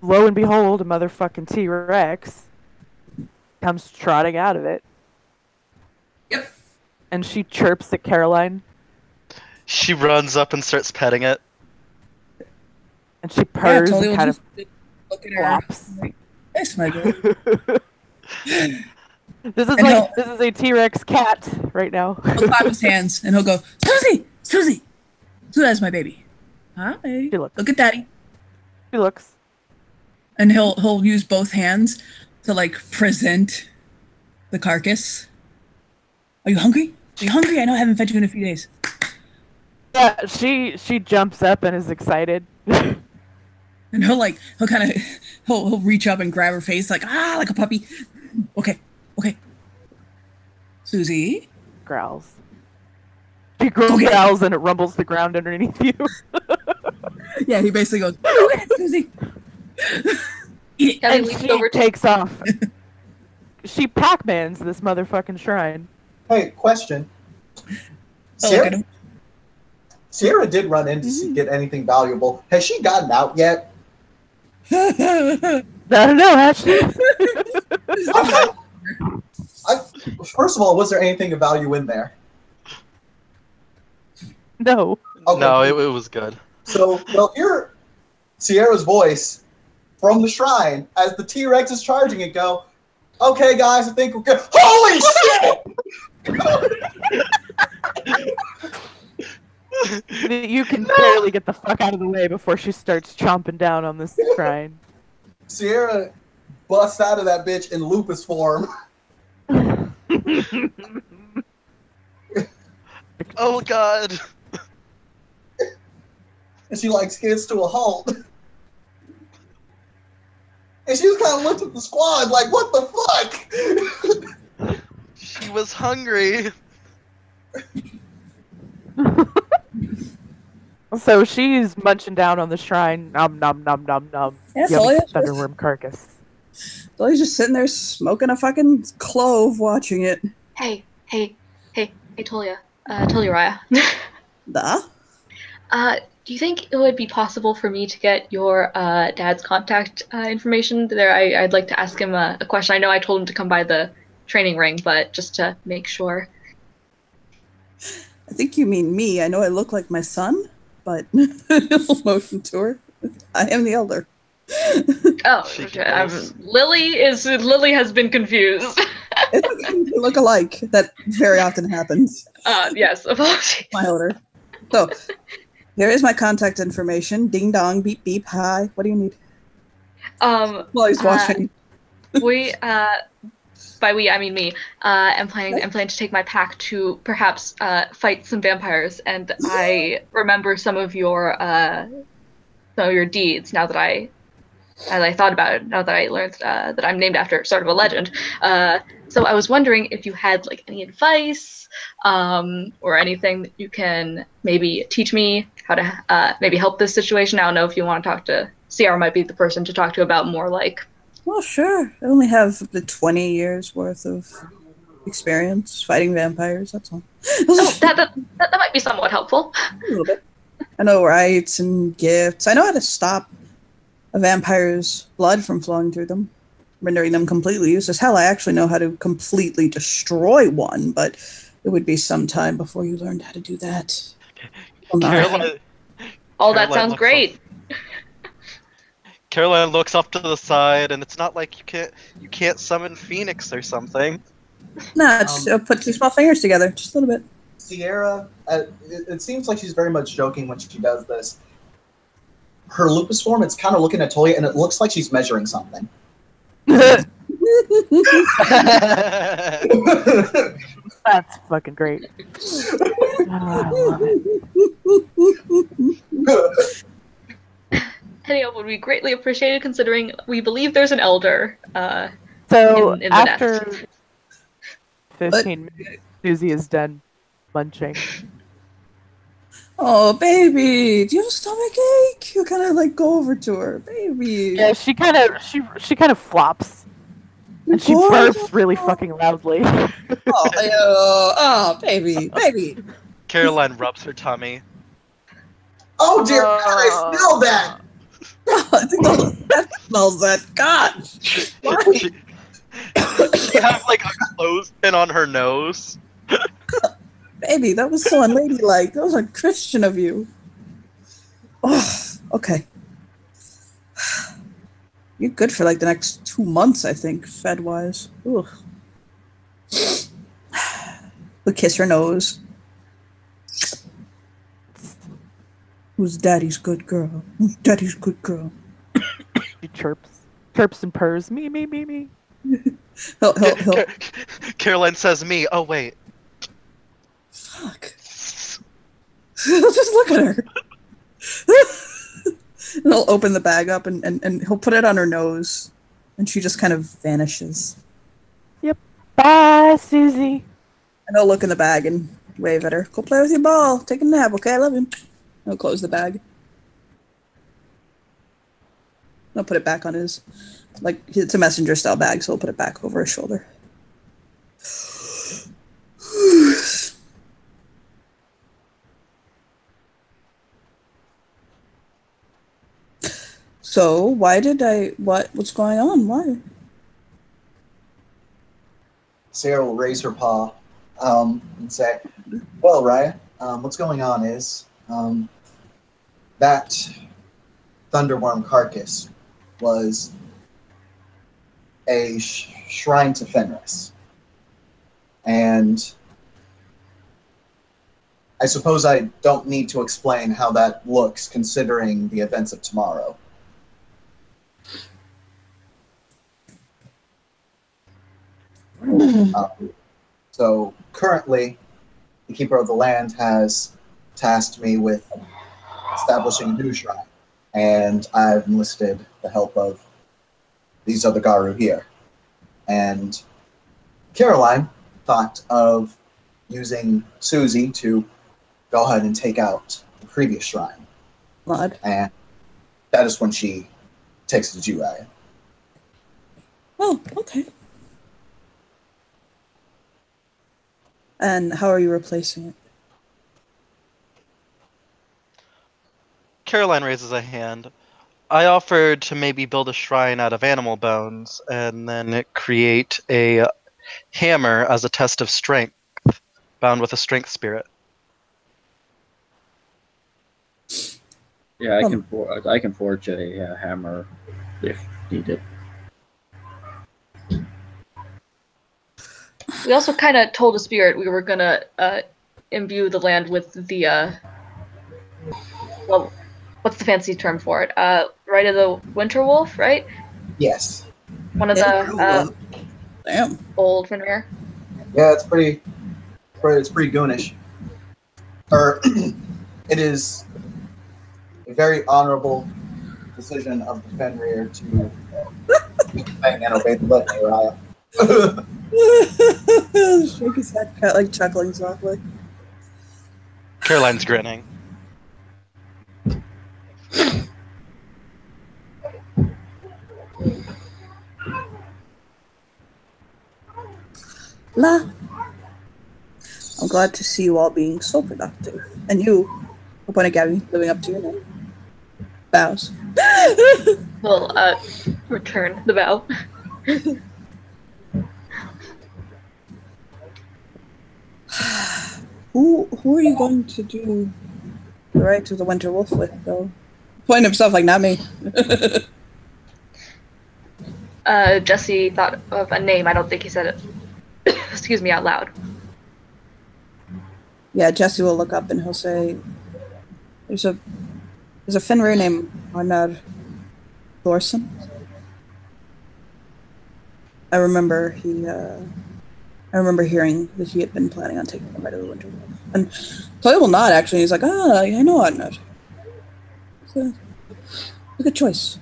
lo and behold, a motherfucking T-Rex comes trotting out of it. Yep. And she chirps at Caroline. She runs up and starts petting it. And she purrs and kind of look at flops. Yes, my girl. This is a T-Rex cat right now. He'll clap his hands and he'll go, Susie! So that's my baby. Hi. Look at daddy. She looks. And he'll use both hands to like present the carcass. Are you hungry? Are you hungry? I know I haven't fed you in a few days. Yeah, she jumps up and is excited. And he'll reach up and grab her face like a puppy. Okay. Susie? Growls. She growls and it rumbles the ground underneath you. Yeah, he basically goes, go get it, Susie. Eat it. And she takes off. She Pac-Mans this motherfucking shrine. Hey, question. Sierra did run in to get anything valuable. Has she gotten out yet? I don't know, actually. First of all, was there anything of value in there? No. Okay. No, it was good. So, we'll hear Sierra's voice from the shrine as the T-Rex is charging it go, okay, guys, I think we're good. Holy shit! You can barely get the fuck out of the way before she starts chomping down on this shrine. Sierra busts out of that bitch in lupus form. Oh god. And she like skids to a halt. And she just kind of looked at the squad like, what the fuck? She was hungry. So she's munching down on the shrine. Nom nom nom nom nom. Yeah, Yummy thunderworm carcass. Dolly's just sitting there smoking a fucking clove, watching it. Hey, Tolia. Raya. Do you think it would be possible for me to get your dad's contact information? I'd like to ask him a question. I know I told him to come by the training ring, but just to make sure. I think you mean me. I know I look like my son, but he'll motion to her. I am the elder. Oh, okay. Lily has been confused. They look alike. That very often happens. Yes, apologies. My elder. So, here is my contact information. Ding dong, beep beep. Hi. What do you need? While he's watching. By we I mean me. I'm planning to take my pack to perhaps fight some vampires, and I remember some of your deeds now that as I thought about it, now that I learned that I'm named after sort of a legend. So I was wondering if you had like any advice or anything that you can maybe teach me how to maybe help this situation. I don't know if you want to talk to Sierra, might be the person to talk to about more like. Well, sure. I only have the 20 years worth of experience fighting vampires. That's all. that might be somewhat helpful. A little bit. I know rights and gifts. I know how to stop a vampire's blood from flowing through them, rendering them completely useless. Hell, I actually know how to completely destroy one, but it would be some time before you learned how to do that. That sounds great. Caroline looks up to the side, and it's not like you can't summon Phoenix or something. Nah, it's put two small fingers together, just a little bit. Sierra, it seems like she's very much joking when she does this. Her lupus form, it's kind of looking at Toya, and it looks like she's measuring something. That's fucking great. Oh, I love it. Any help would be greatly appreciated, considering we believe there's an elder. So in the after nest. 15 minutes, Susie is done munching. Oh, baby, do you have a stomach ache? You kind of like go over to her, baby. Yeah, she kind of flops, and she burps really fucking loudly. Oh, baby. Caroline rubs her tummy. Oh dear God, I smell that! I think that smells that. God. She has like a clothespin on her nose. Baby, that was so unladylike. That was unchristian of you. Oh, okay. You're good for like the next 2 months, I think, fed-wise. Ugh. We'll kiss her nose. Who's daddy's good girl? Who's daddy's good girl? She chirps and purrs. Me. He'll. Caroline says me. Oh wait. Fuck. Just look at her. And he'll open the bag up and he'll put it on her nose. And she just kind of vanishes. Yep. Bye, Susie. And he'll look in the bag and wave at her. Go play with your ball. Take a nap, okay? I love you. He'll close the bag. He'll put it back on his... Like, it's a messenger style bag, so he'll put it back over his shoulder. So, what's going on? Why? Sarah will raise her paw and say, well, Raya, what's going on is that thunderworm carcass was a shrine to Fenris. And I suppose I don't need to explain how that looks considering the events of tomorrow. So currently, the Keeper of the Land has tasked me with establishing a new shrine, and I've enlisted the help of these other Garu here. And Caroline thought of using Susie to go ahead and take out the previous shrine. Odd. And that is when she takes it to you, Raya. Oh, okay. And how are you replacing it? Caroline raises a hand. I offered to maybe build a shrine out of animal bones and then create a hammer as a test of strength, bound with a strength spirit. Yeah, I can forge a hammer if needed. We also kind of told the spirit we were gonna imbue the land with the well, what's the fancy term for it? Right of the Winter Wolf, right? Yes. One of the Damn. old Fenrir. Yeah, it's pretty goonish. It is a very honorable decision of the Fenrir to bang and obey the litany, Raya. Shake his head, like chuckling softly. Caroline's grinning. La. I'm glad to see you all being so productive. And you, upon a Gabby, living up to your name. Bows. We'll return the bow. Who are you going to do the right to the Winter Wolf with, though? Point himself like, not me. Jesse thought of a name. I don't think he said it. Excuse me, out loud. Yeah, Jesse will look up and he'll say, "There's a Fenrir named Arnar Thorson. I remember hearing that he had been planning on taking the Rite of the Winter Wolf." And Toy will nod, actually. He's like, I know Arnar. It's a good choice.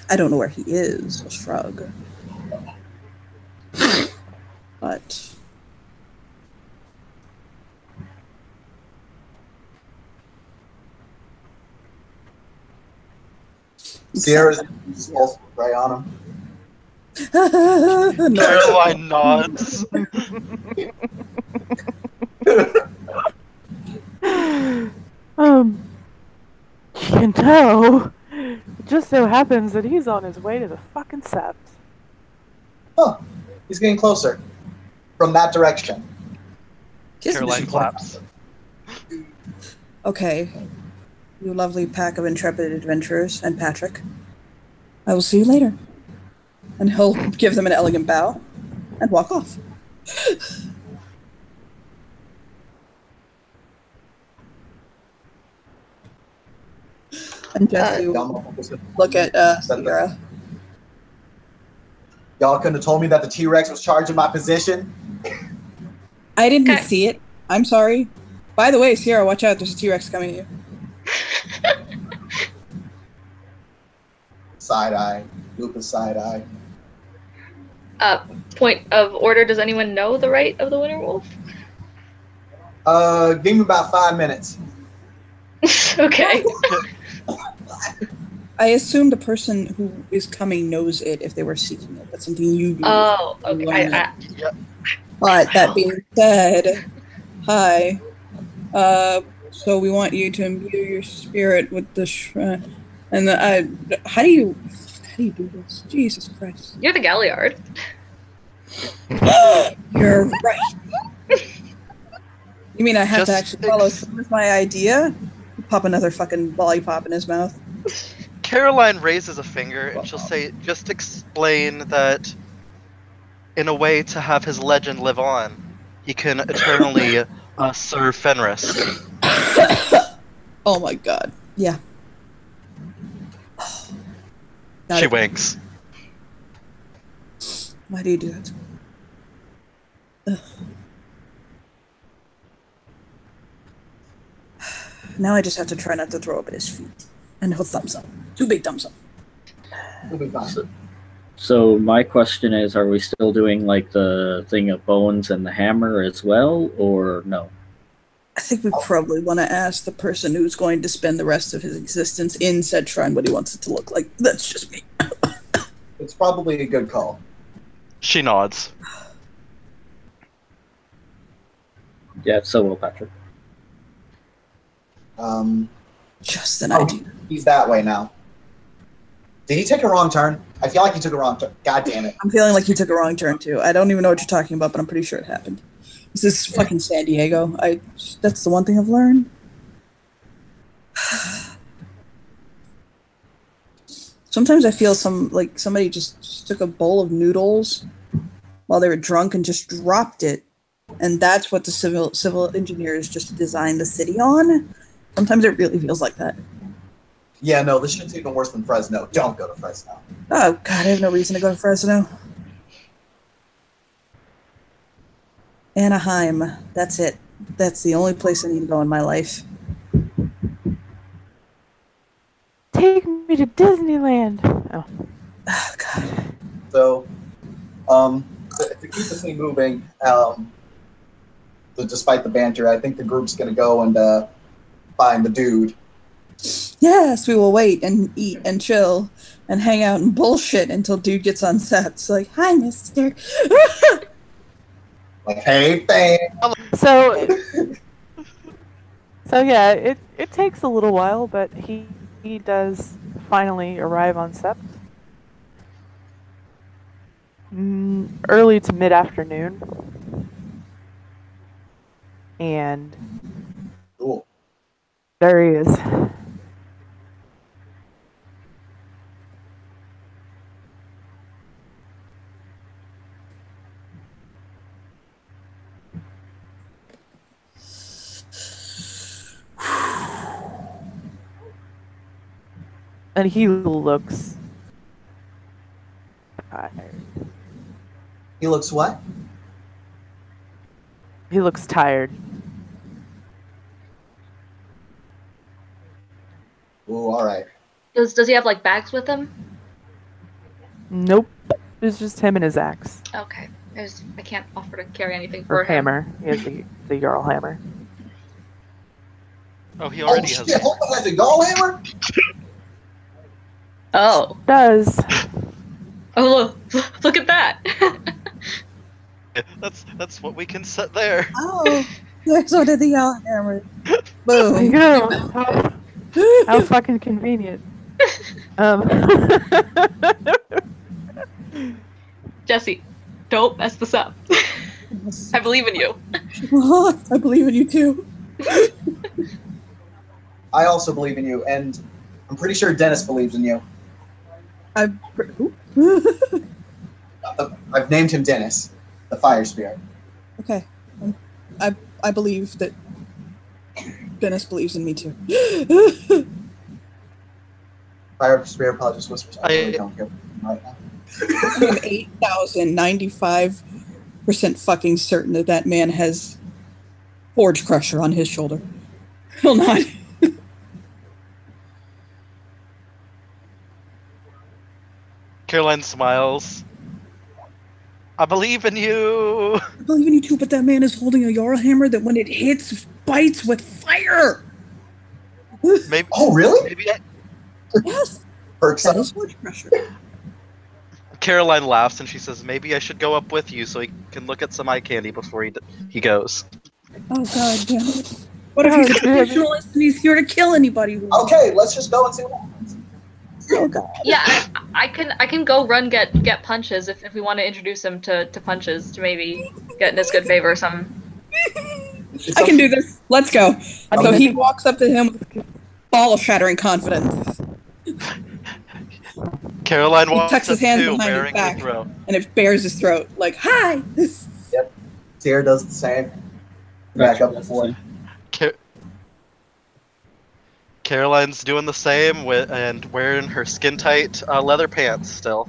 I don't know where he is, he'll shrug. But Sierra's also right on him. no, Caroline nods. You can tell. It just so happens that he's on his way to the fucking Sept. Huh. He's getting closer. From that direction. Caroline claps. Okay, you lovely pack of intrepid adventurers, and Patrick. I will see you later. And he'll give them an elegant bow and walk off. And Jesse will look at Sierra. Y'all couldn't have told me that the T-Rex was charging my position? I didn't Okay. see it. I'm sorry. By the way, Sierra, watch out. There's a T-Rex coming at you. Side eye. Lupus side eye. Point of order, does anyone know the Rite of the Winter Wolf? Give me about 5 minutes. Okay. I assume the person who is coming knows it if they were seeking it. That's something you do. Oh, okay. But that being said, hi. So we want you to imbue your spirit with the shrine. And how do you do this? Jesus Christ. You're the Galliard. You're right. You mean I have to Just actually follow through with my idea? Pop another fucking lollipop in his mouth. Caroline raises a finger and she'll say, just explain that in a way to have his legend live on, he can eternally serve Fenris. Oh my god. Yeah. She winks. Why do you do that? Ugh. Now I just have to try not to throw up at his feet. And he'll thumbs up. 2 big thumbs up. We'll be fine. So my question is, are we still doing like the thing of bones and the hammer as well, or no? I think we probably want to ask the person who's going to spend the rest of his existence in said shrine what he wants it to look like. That's just me. It's probably a good call. She nods. Yeah, so will Patrick. Just an idea. He's that way now. Did he take a wrong turn? I feel like he took a wrong turn. God damn it. I'm feeling like you took a wrong turn too. I don't even know what you're talking about, but I'm pretty sure it happened. This is fucking San Diego. That's the one thing I've learned. Sometimes I feel like somebody just took a bowl of noodles while they were drunk and just dropped it. And that's what the civil engineers just designed the city on. Sometimes it really feels like that. Yeah, no, this shit's even worse than Fresno. Don't go to Fresno. Oh god, I have no reason to go to Fresno. Anaheim. That's it. That's the only place I need to go in my life. Take me to Disneyland. Oh. Oh god. So, to keep the scene moving, despite the banter, I think the group's going to go and find the dude. Yes, we will wait and eat and chill and hang out and bullshit until dude gets on set. It's like, hi, mister. Like, hey, fam. So yeah, it takes a little while, but he does finally arrive on Sept. Early to mid-afternoon. And Cool. There he is. And he looks tired. He looks what? He looks tired. Ooh, all right. Does he have like bags with him? Nope. It's just him and his axe. Okay. I can't offer to carry anything Or for him. hammer. He has the Jarl hammer. Oh, he Oh already shit! has. Holden has a doll hammer. Oh. Does. Oh look at that. That's what we can set there. Oh, there's one of the yellow hammer. There you Boom. go. How fucking convenient. Jesse, don't mess this up. I believe in you. I believe in you too. I also believe in you, and I'm pretty sure Dennis believes in you. I. I've named him Dennis, the fire spirit. Okay. I believe that Dennis believes in me too. Fire spirit probably just whispers. I really I- don't care right now. I am 8,095% fucking certain that that man has Forge Crusher on his shoulder. He'll not. Caroline smiles. I believe in you. I believe in you too, but that man is holding a Jarl hammer that when it hits, bites with fire. Maybe. Oh, really? Maybe Yes, Perks that up. is Forge Crusher. Caroline laughs and she says, "Maybe I should go up with you so he can look at some eye candy before he goes." Oh god damn it. What if he's God a damn it. traditionalist and he's here to kill anybody who wants Okay, let's just go and see what happens. Oh god. Yeah, I can go run get punches if we want to introduce him to punches to maybe get in his good favor or something. I can do this. Let's go. So Okay. he walks up to him with ball-shattering confidence, Caroline He walks tucks his up hands too, behind his bearing back. her throat. and it bares his throat. Like, hi! Sierra does the same. Back up before. Caroline's doing the same and wearing her skin tight leather pants still.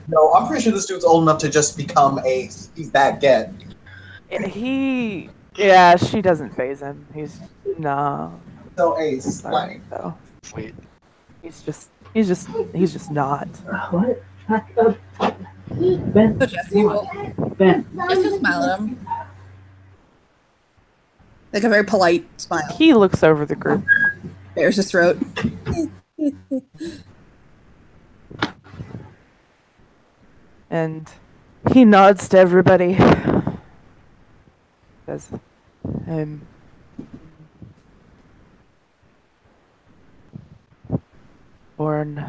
No, I'm pretty sure this dude's old enough to just become Ace. He's that get. Yeah, she doesn't phase him. He's no. So Ace, Sorry, like, though. Sweet. He's just not. What? So Jesse will just smile at him. Like a very polite smile. He looks over the group. Bares his throat. And he nods to everybody. Says, born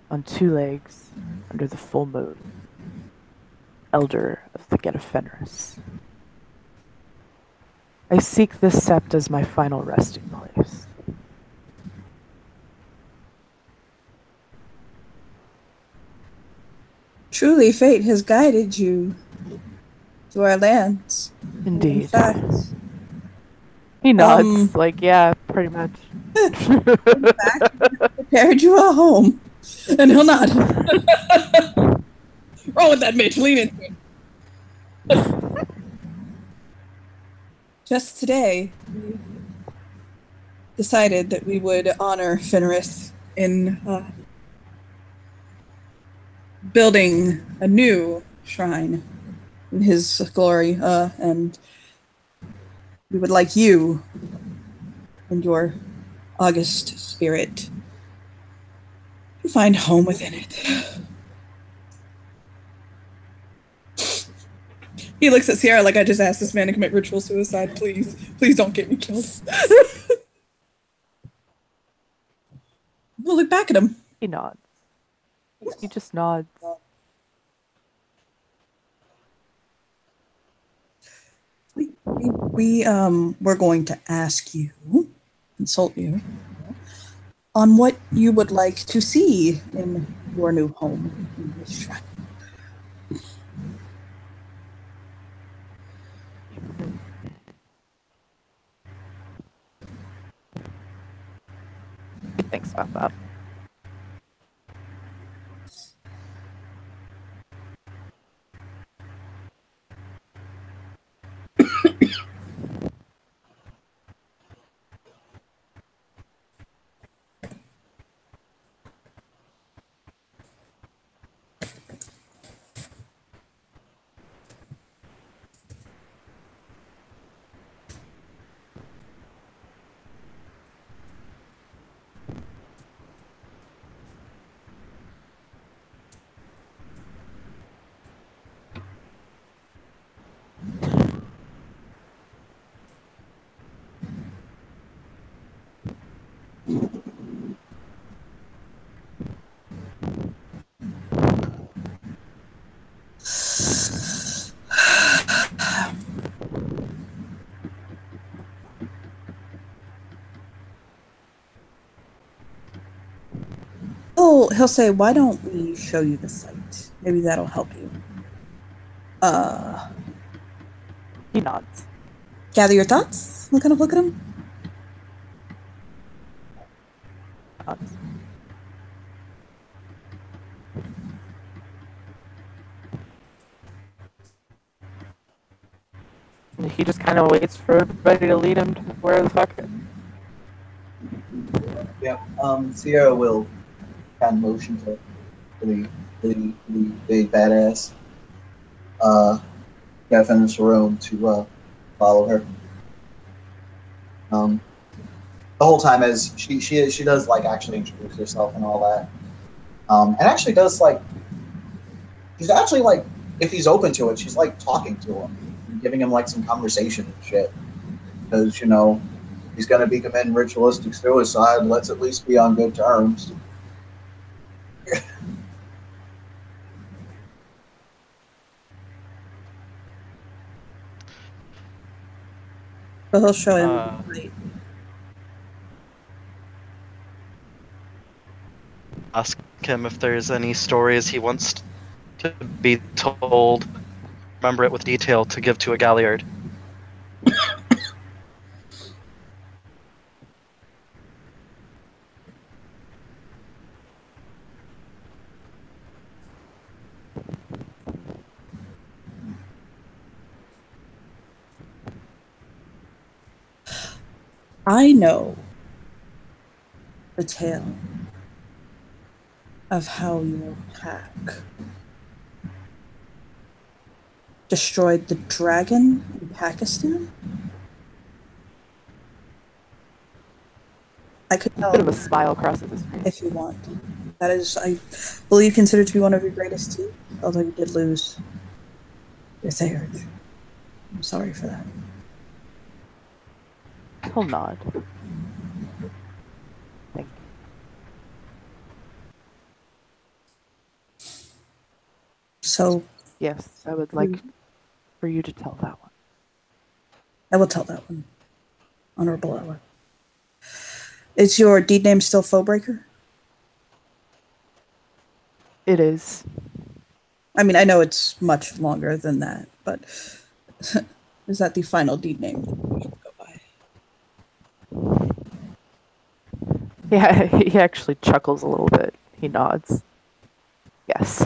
on 2 legs under the full moon. Elder of the Get of Fenris. I seek this sept as my final resting place. Truly, fate has guided you to our lands. In Indeed. fact, He nods, like, yeah, pretty much. prepared you a home. And he'll nod. Roll with that, Mitch. Lean into it. Just today, we decided that we would honor Fenris in building a new shrine in his glory, and we would like you and your august spirit to find home within it. He looks at Sierra like, I just asked this man to commit ritual suicide. Please, please don't get me killed. We'll look back at him. He nods. He just nods. we're going to ask you, consult you, on what you would like to see in your new home in this shrine. Thanks about that. Oh, he'll say, "Why don't we show you the site? Maybe that'll help you." He nods. Gather your thoughts. I'll kind of look at him. Nods. He just kind of waits for everybody to lead him to where the fuck. Yeah. Sierra will kind of motion to the big badass. Gavin Sharon to follow her. The whole time as she does like actually introduce herself and all that. And actually does like she's actually like if he's open to it, she's like talking to him, and giving him like some conversation and shit. Because he's gonna be committing ritualistic suicide. Let's at least be on good terms. So he'll show him. Ask him if there's any stories he wants to be told. Remember it with detail to give to a Galliard. I know the tale of how your pack destroyed the dragon in Pakistan. I could A tell bit of a smile crosses his face. if you want. That is, I believe, considered to be one of your greatest teams, although you did lose your third. I'm sorry for that. He'll nod. Thank you. So Yes, I would like for you to tell that one. I will tell that one. Honorable Ella. Is your deed name still Foebreaker? It is. I mean, I know it's much longer than that, but is that the final deed name that you should go by? Yeah, he actually chuckles a little bit. He nods. Yes.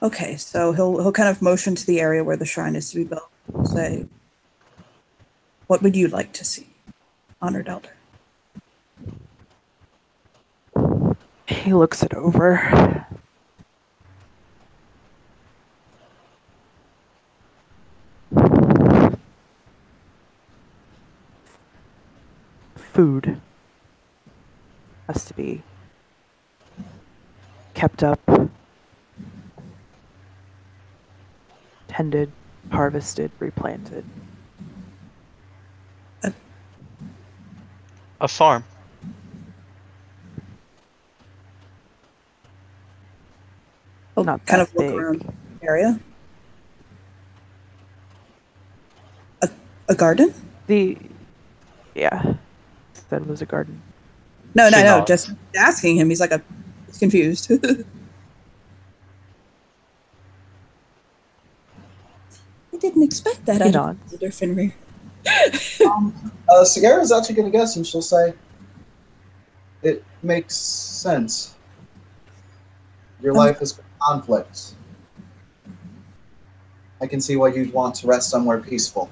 Okay, so he'll kind of motion to the area where the shrine is to be built. Say, what would you like to see, Honored Elder? He looks it over. Food has to be kept up, tended, harvested, replanted. A farm. He'll Not kind that of look big. around the area. A garden? Yeah, said it was a garden. No, She no. nods. Just asking him. He's confused. I didn't expect that He out of nods. Elder Fenrir. Sierra's actually going to guess, and she'll say, "It makes sense. Your life is conflict. I can see why you'd want to rest somewhere peaceful."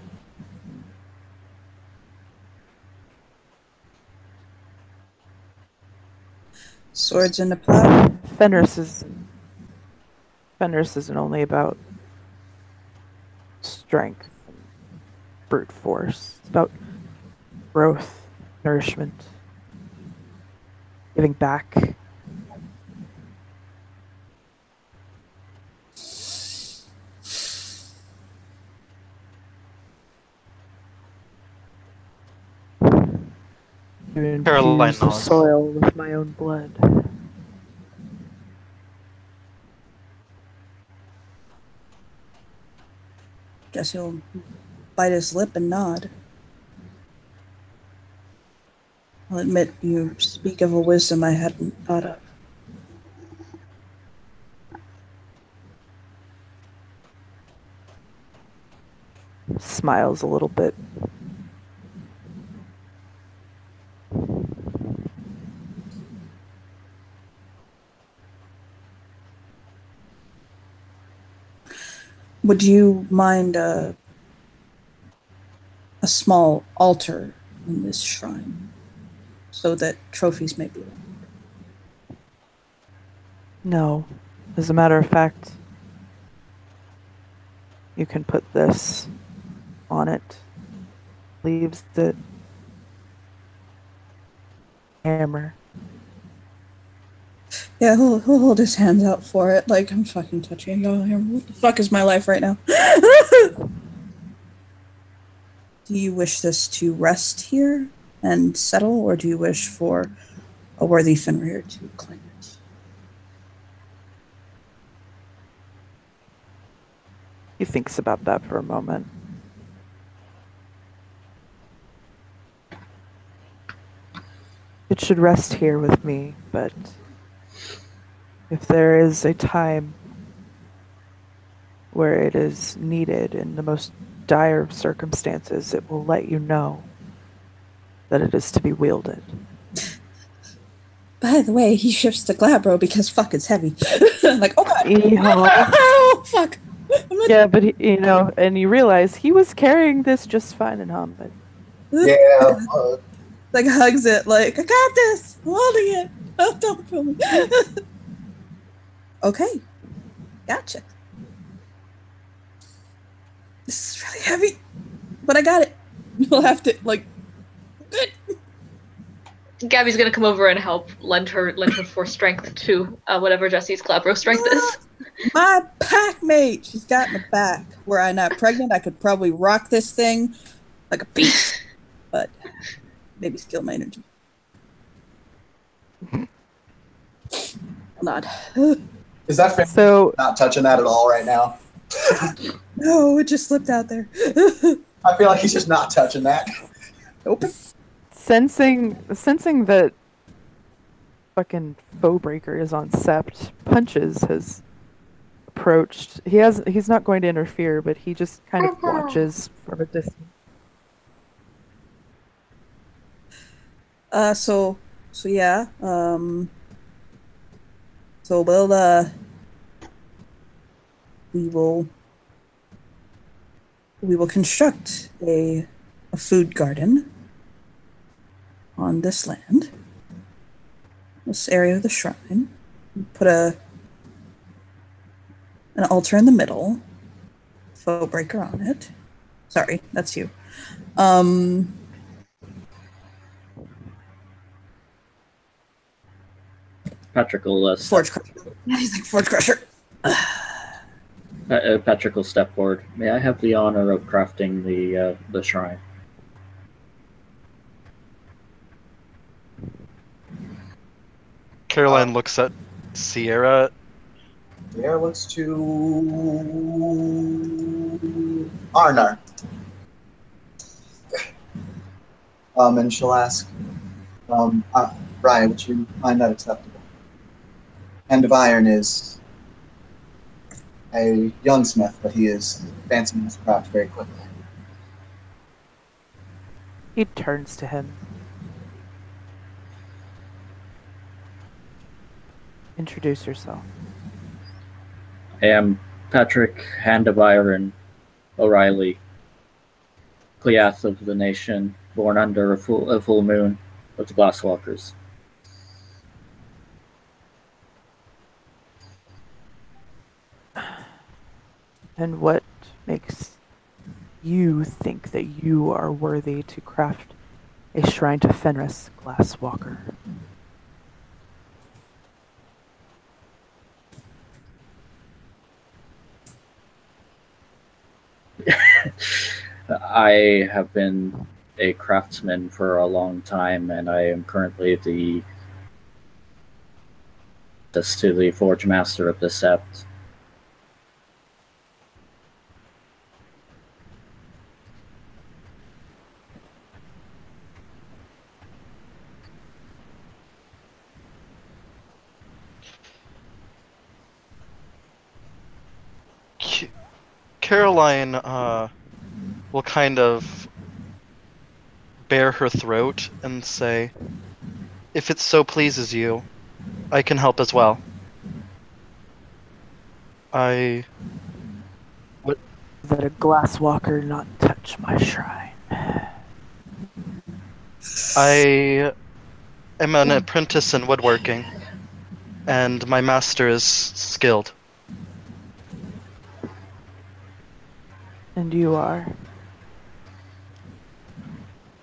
Swords in the plow. Fenris isn't only about strength and brute force. It's about growth, nourishment, giving back. To Caroline infuse the nods. soil with my own blood. Guess he'll bite his lip and nod. I'll admit you speak of a wisdom I hadn't thought of. Smiles a little bit. Would you mind a small altar in this shrine so that trophies may be left? No. As a matter of fact, you can put this on it. Leaves it. Hammer. Yeah, he'll hold his hands out for it like I'm fucking touching y'all here. What the fuck is my life right now? Do you wish this to rest here and settle, or do you wish for a worthy Fenrir to claim it? He thinks about that for a moment. It should rest here with me, but if there is a time where it is needed in the most dire of circumstances, it will let you know that it is to be wielded. By the way, he shifts to Glabro because fuck, it's heavy. Like, oh god. Yeehaw. Oh, fuck. Yeah, but and you realize he was carrying this just fine in Hamid. Yeah. Like hugs it, like, I got this. I'm holding it. Oh, don't kill me. Okay. Gotcha. This is really heavy. But I got it. You'll have to, like, good. Gabby's gonna come over and help lend her force strength to whatever Jesse's Glabro strength is. My pack mate. She's got in the back. Were I not pregnant, I could probably rock this thing like a beast. But maybe skill my energy. Nod. Is that fair? So Not touching that at all right now. No, it just slipped out there. I feel like he's just not touching that. Open. sensing that fucking foe breaker is on Sept, Punches has approached. He's not going to interfere, but he just kind of watches from a distance. So yeah. So we will construct a food garden on this land, this area of the shrine. Put an altar in the middle, foe breaker on it. Sorry, that's you. Patrick will Forge crusher. He's like forge crusher. Patrick will step forward. May I have the honor of crafting the shrine? Caroline looks at Sierra. There looks to Arnar. And she'll ask, Brian, would you find that acceptable? Hand of Iron is a young smith, but he is advancing his craft very quickly. He turns to him. Introduce yourself. I am Patrick Hand of Iron O'Reilly, Cleath of the nation, born under a full moon of the Glasswalkers. And what makes you think that you are worthy to craft a shrine to Fenrir Glasswalker? I have been a craftsman for a long time, and I am currently the Forge Master of the Sept. Caroline will kind of bare her throat and say, "If it so pleases you, I can help as well. I That a Glasswalker not touch my shrine. I am an apprentice in woodworking, and my master is skilled. And you are?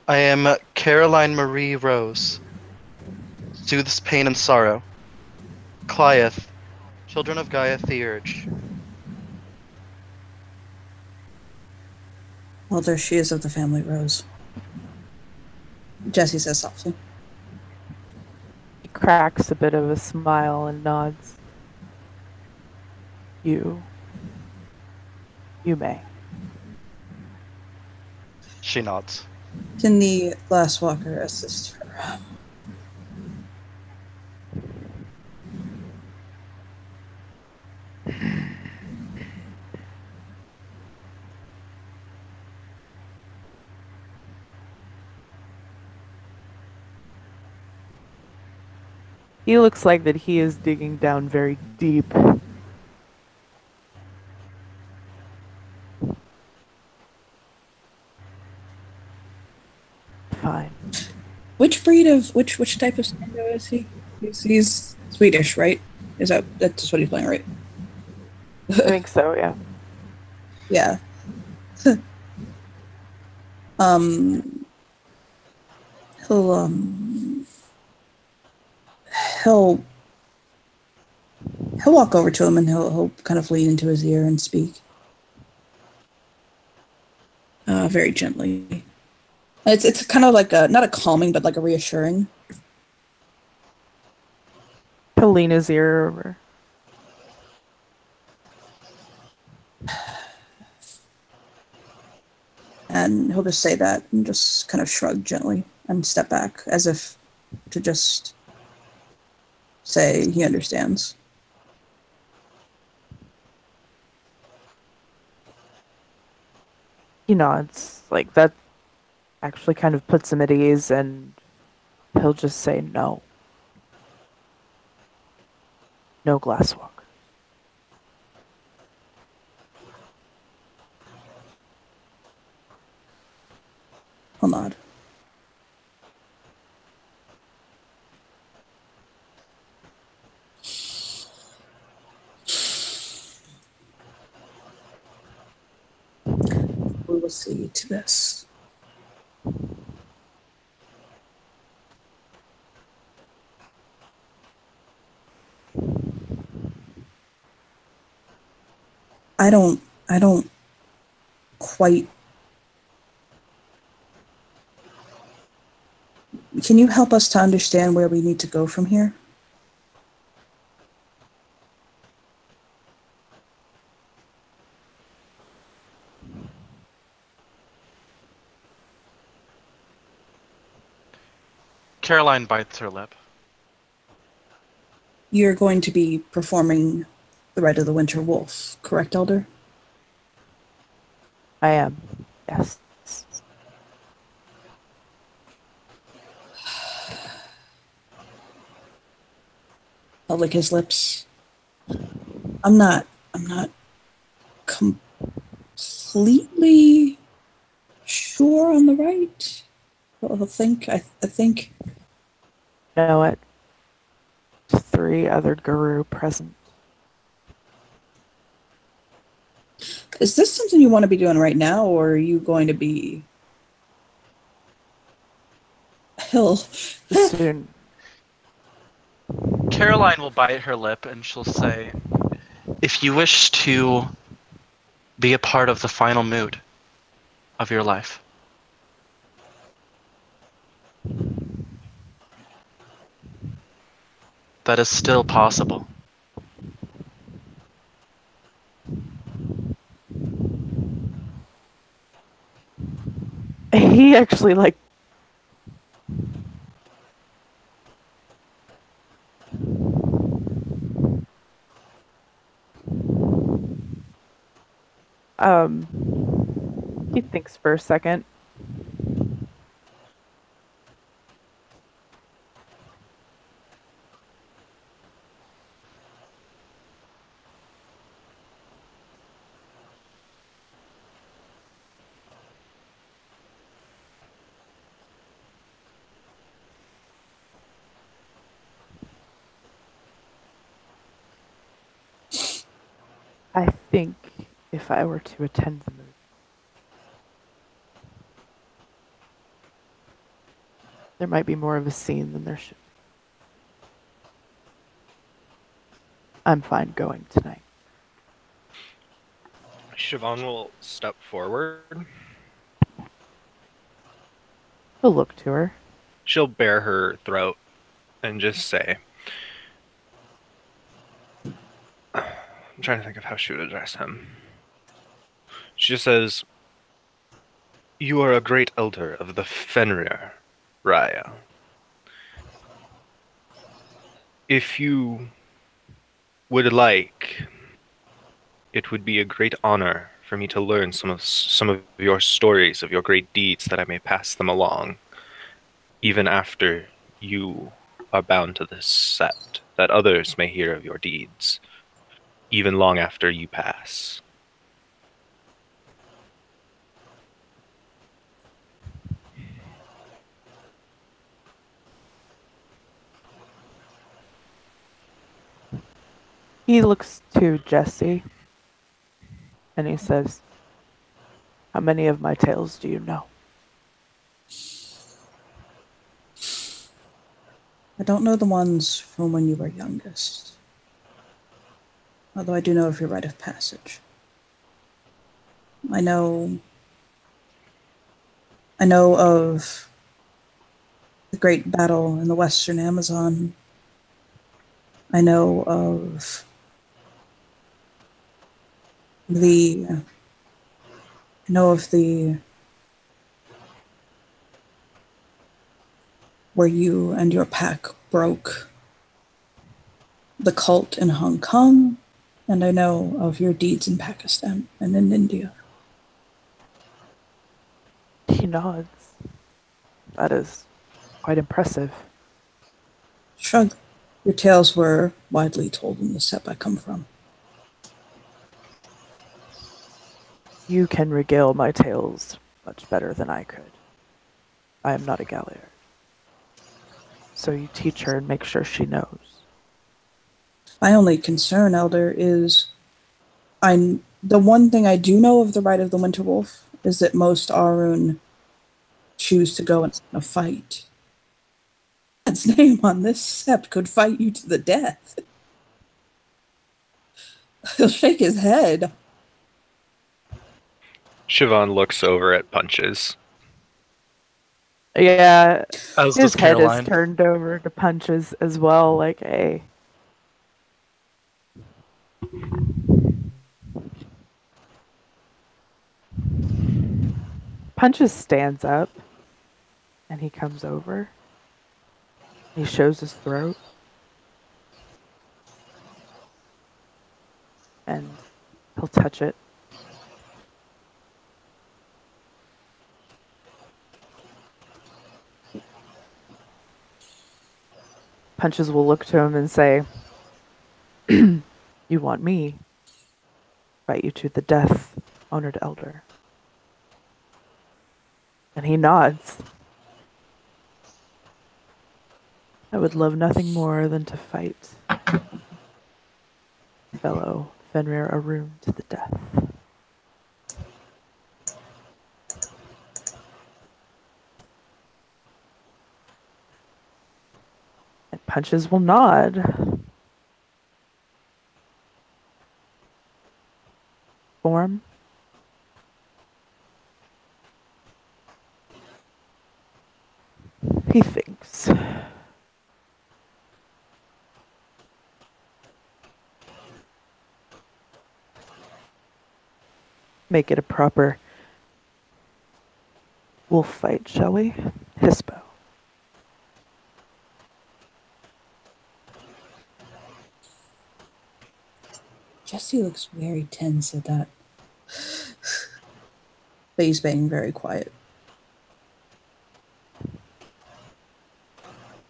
I am Caroline Marie Rose, soothes pain and sorrow. Cliath, children of Gaia Theurge. Well, there she is of the family Rose. Jesse says softly. He cracks a bit of a smile and nods. You may. She nods. Can the Glasswalker assist her? He looks like that he is digging down very deep. Fine. Which type of Stando is he? He's Swedish, right? That's what he's playing, right? I think so, yeah. Yeah. um he'll he'll he'll walk over to him and he'll kind of lean into his ear and speak. Very gently. It's kind of like not a calming, but like a reassuring. He'll lean his ear over. And he'll just say that and just kind of shrug gently and step back as if to just say he understands. He nods. Like, that actually kind of puts him at ease, and he'll just say no. No Glasswalker. He'll nod. We will see to this. I don't quite. Can you help us to understand where we need to go from here? Caroline bites her lip. You're going to be performing the Rite of the Winter Wolf, correct, Elder? I am. Yes. I'll lick his lips. I'm not completely sure on the right. I think. You know what? 3 other guru present. Is this something you want to be doing right now, or are you going to be... Hill. Soon. Caroline will bite her lip and she'll say, "If you wish to be a part of the final mood of your life, that is still possible." He actually like he thinks for a second. I think if I were to attend the movie, there might be more of a scene than there should. I'm fine going tonight. Siobhan will step forward. He'll look to her. She'll bare her throat and just say, I'm trying to think of how she would address him. She just says, "You are a great elder of the Fenrir Raya. If you would like, it would be a great honor for me to learn some of your stories of your great deeds, that I may pass them along, even after you are bound to this sept, that others may hear of your deeds, even long after you pass." He looks to Jesse and he says, "How many of my tales do you know?" I don't know the ones from when you were youngest. Although I do know of your rite of passage. I know of the great battle in the Western Amazon. I know of the where you and your pack broke the cult in Hong Kong, and I know of your deeds in Pakistan and in India. He nods. That is quite impressive. Shrug. Your tales were widely told in the sept I come from. You can regale my tales much better than I could. I am not a Galliard. So you teach her and make sure she knows. My only concern, Elder, is the one thing I do know of the Rite of the Winter Wolf is that most Arun choose to go in a fight. God's name on this sept could fight you to the death. He'll shake his head. Siobhan looks over at Punches. Yeah, As his does head is Caroline. turned over to Punches as well, like, hey. Punches stands up and he comes over He shows his throat. And he'll touch it. Punches will look to him and say, "You want me? Fight you to the death, honored elder." And he nods. "I would love nothing more than to fight fellow Fenrir Arun to the death." And Punches will nod. Form. He thinks. Make it a proper wolf fight, shall we? Hispo. Jesse looks very tense at that. But he's being very quiet.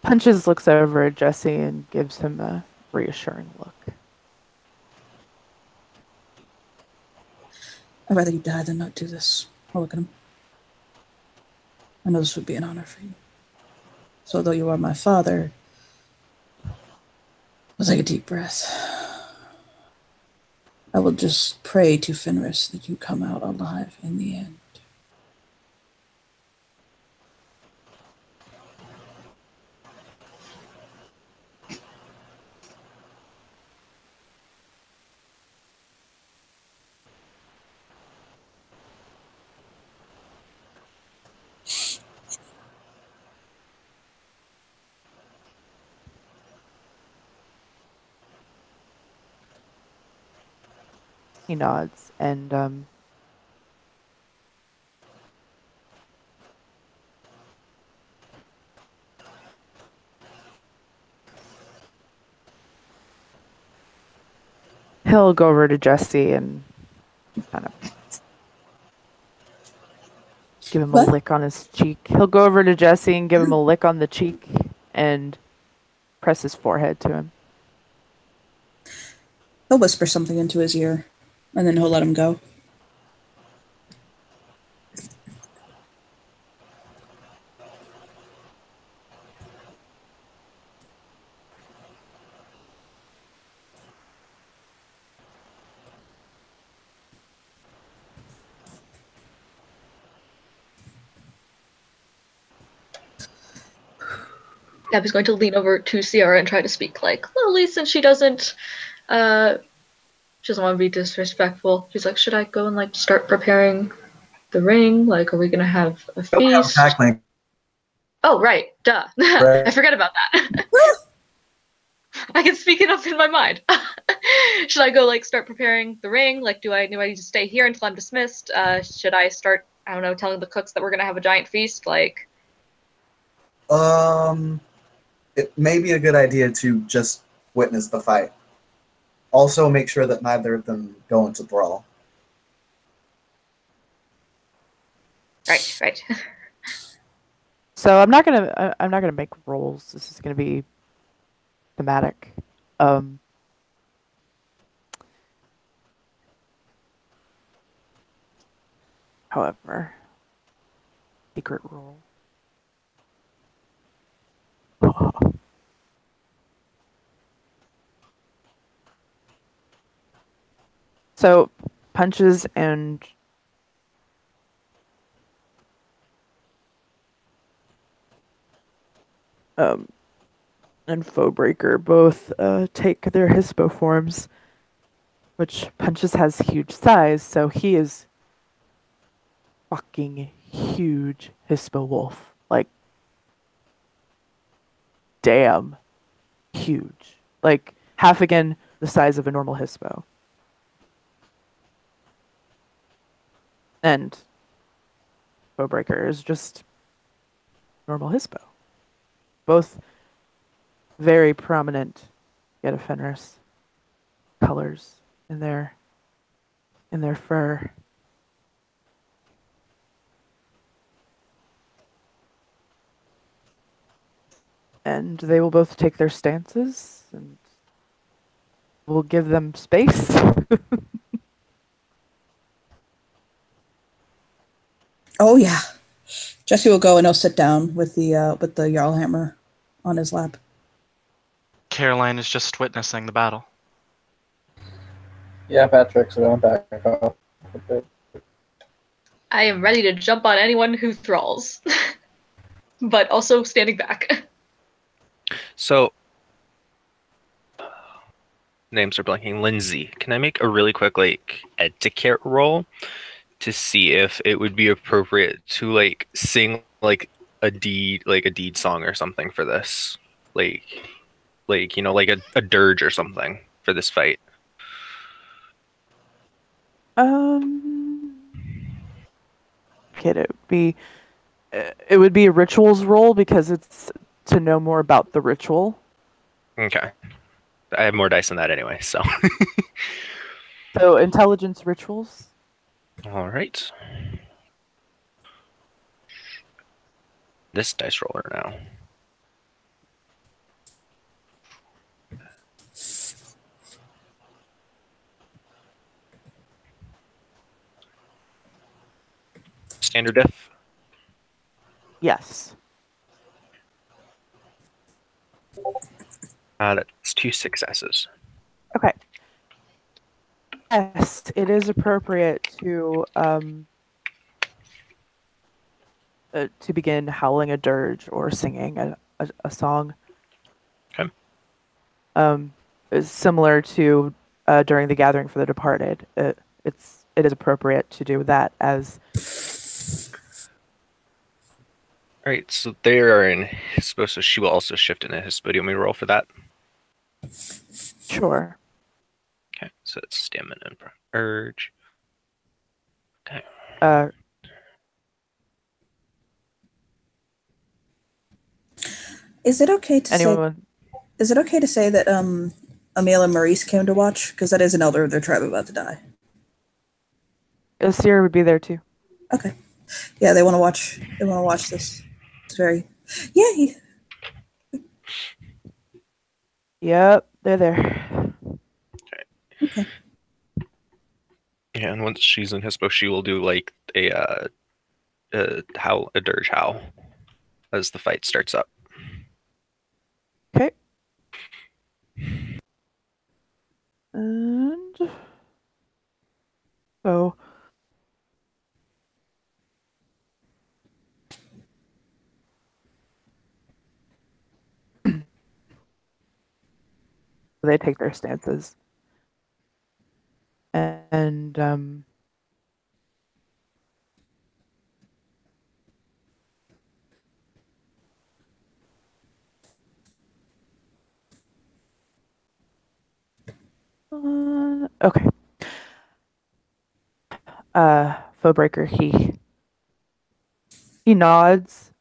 Punches looks over at Jesse and gives him a reassuring look. I'd rather you die than not do this. I'll look at him. I know this would be an honor for you. So though you are my father, I'll take a deep breath. I will just pray to Fenris that you come out alive in the end. He nods and he'll go over to Jesse and kind of give him a What? lick on his cheek. He'll go over to Jesse and give him a lick on the cheek and press his forehead to him. He'll whisper something into his ear, and then he'll let him go. Gabby's going to lean over to Ciara and try to speak like slowly since she doesn't want to be disrespectful. She's like, should I go and like start preparing the ring? Like, are we gonna have a feast? Tackling. Oh right, duh. Right. I forgot about that. I can speak it up in my mind. Should I go like start preparing the ring? Like, do I need to stay here until I'm dismissed? Should I start, I don't know, telling the cooks that we're gonna have a giant feast? Like, It may be a good idea to just witness the fight. Also, make sure that neither of them go into brawl. right. So I'm not gonna make rolls. This is gonna be thematic. However, secret roll. So Punches and Foebreaker both take their Hispo forms, which Punches has huge size, so he is fucking huge Hispo wolf. Like, damn huge. Like, half again the size of a normal Hispo. And Foebreaker is just normal Hispo. Both very prominent yet of Fenris colors in their fur. And they will both take their stances, and we'll give them space. Oh yeah. Jesse will go and he'll sit down with the Jarl hammer on his lap. Caroline is just witnessing the battle. Yeah, Patrick's going back off a bit. I am ready to jump on anyone who thralls, but also standing back. So, names are blanking. Lindsay, can I make a really quick etiquette roll to see if it would be appropriate to sing a deed song or something for this, like a dirge or something for this fight? Okay, it would be a rituals roll because it's to know more about the ritual. Okay, I have more dice than that anyway, so. So intelligence rituals. All right. This dice roller now. Standard diff. Yes. That's 2 successes. Okay. Yes, it is appropriate to begin howling a dirge or singing a song. Okay. Is similar to during the gathering for the departed. It is appropriate to do that as. All right, so they are in Hispo, so she will also shift into Hispo. Do you want me to roll for that? Sure. Okay, so it's stamina and urge. Okay. Is it okay to Anyone? say? Is it okay to say that Emil and Maurice came to watch? Because that is an elder of their tribe about to die. Sierra would be there too. Okay. Yeah, they want to watch. They want to watch this. It's very. Yeah. Yep, they're there. Okay. Yeah, and once she's in Hispo, she will do a dirge howl as the fight starts up. Okay. And so they take their stances. And okay. Foebreaker, he nods.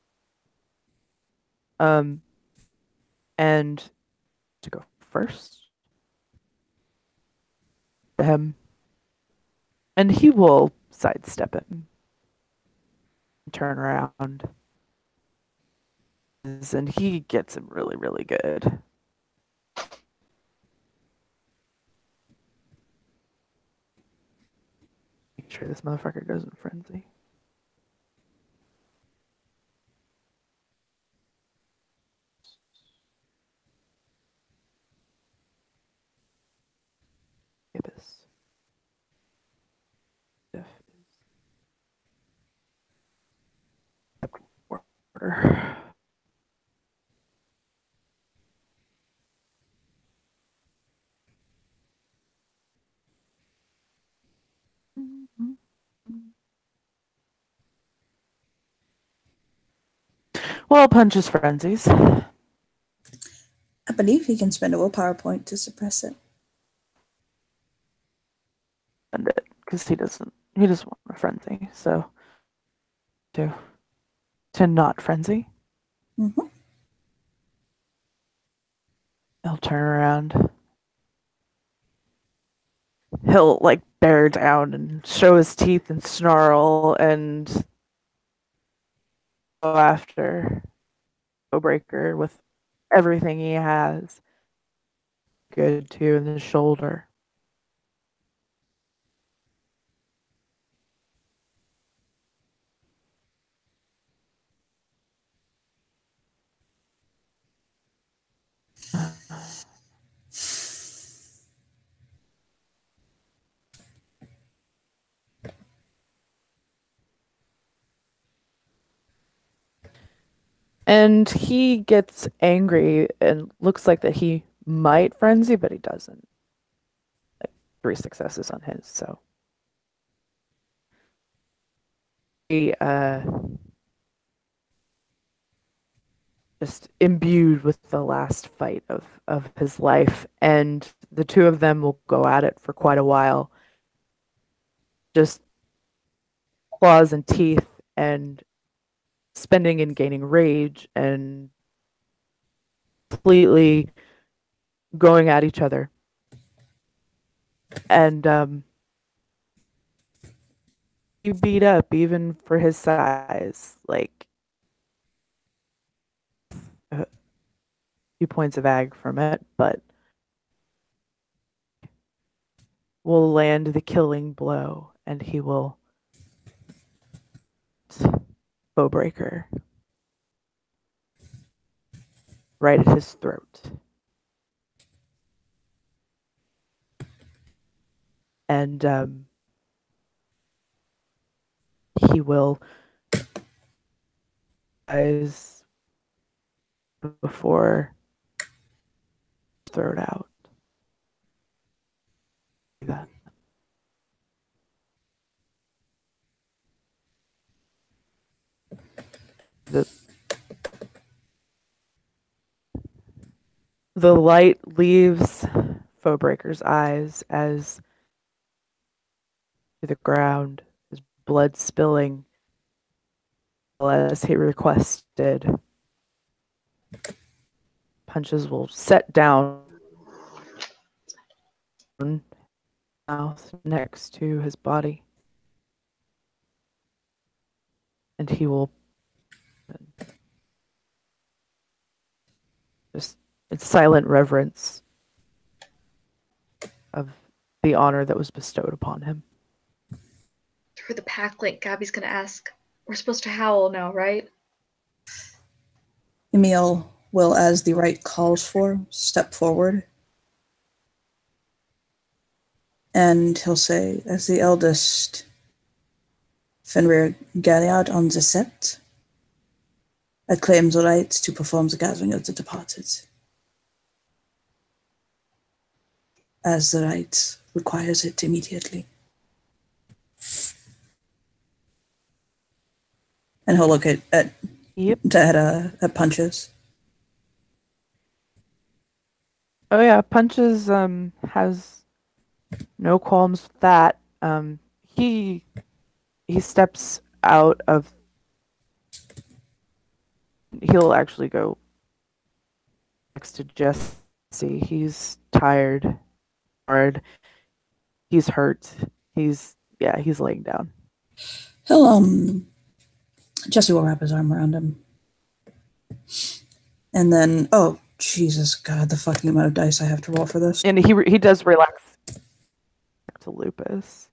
And to go first. And he will sidestep it and turn around. And he gets him really, really good. Make sure this motherfucker goes in frenzy. Ibis. Order. Well, punches frenzies. I believe he can spend a willpower point to suppress it. And it, because he doesn't want a frenzy, so to not frenzy. Mm-hmm. turn around. He'll like bear down and show his teeth and snarl and go after Bowbreaker with everything he has. Good too in the shoulder. And he gets angry and looks like that he might frenzy, but he doesn't. Like 3 successes on his, so he just imbued with the last fight of his life, and the two of them will go at it for quite a while. Just claws and teeth and spending and gaining rage and completely going at each other. And you beat up even for his size, like a few points of ag from it, but will land the killing blow, and he will Bowbreaker right at his throat. And he will eyes before throw it out. Like that. The light leaves Bowbreaker's eyes as to the ground, his blood spilling as he requested. Punches will set down mouth next to his body. And he will just in silent reverence of the honor that was bestowed upon him. Through the pack link, Gabby's gonna ask, we're supposed to howl now, right? Emil will, as the rite calls for, step forward. And he'll say, as the eldest Fenrir Galliard on the set, I claim the right to perform the gathering of the departed, as the rite requires it immediately. And he'll look at Punches. Oh yeah, Punches has no qualms with that. He steps out of. He'll actually go next to Jesse. He's tired, hard. He's hurt. He's laying down. He'll Jesse will wrap his arm around him. And then, oh, Jesus, God, the fucking amount of dice I have to roll for this. And he does relax back to Lupus.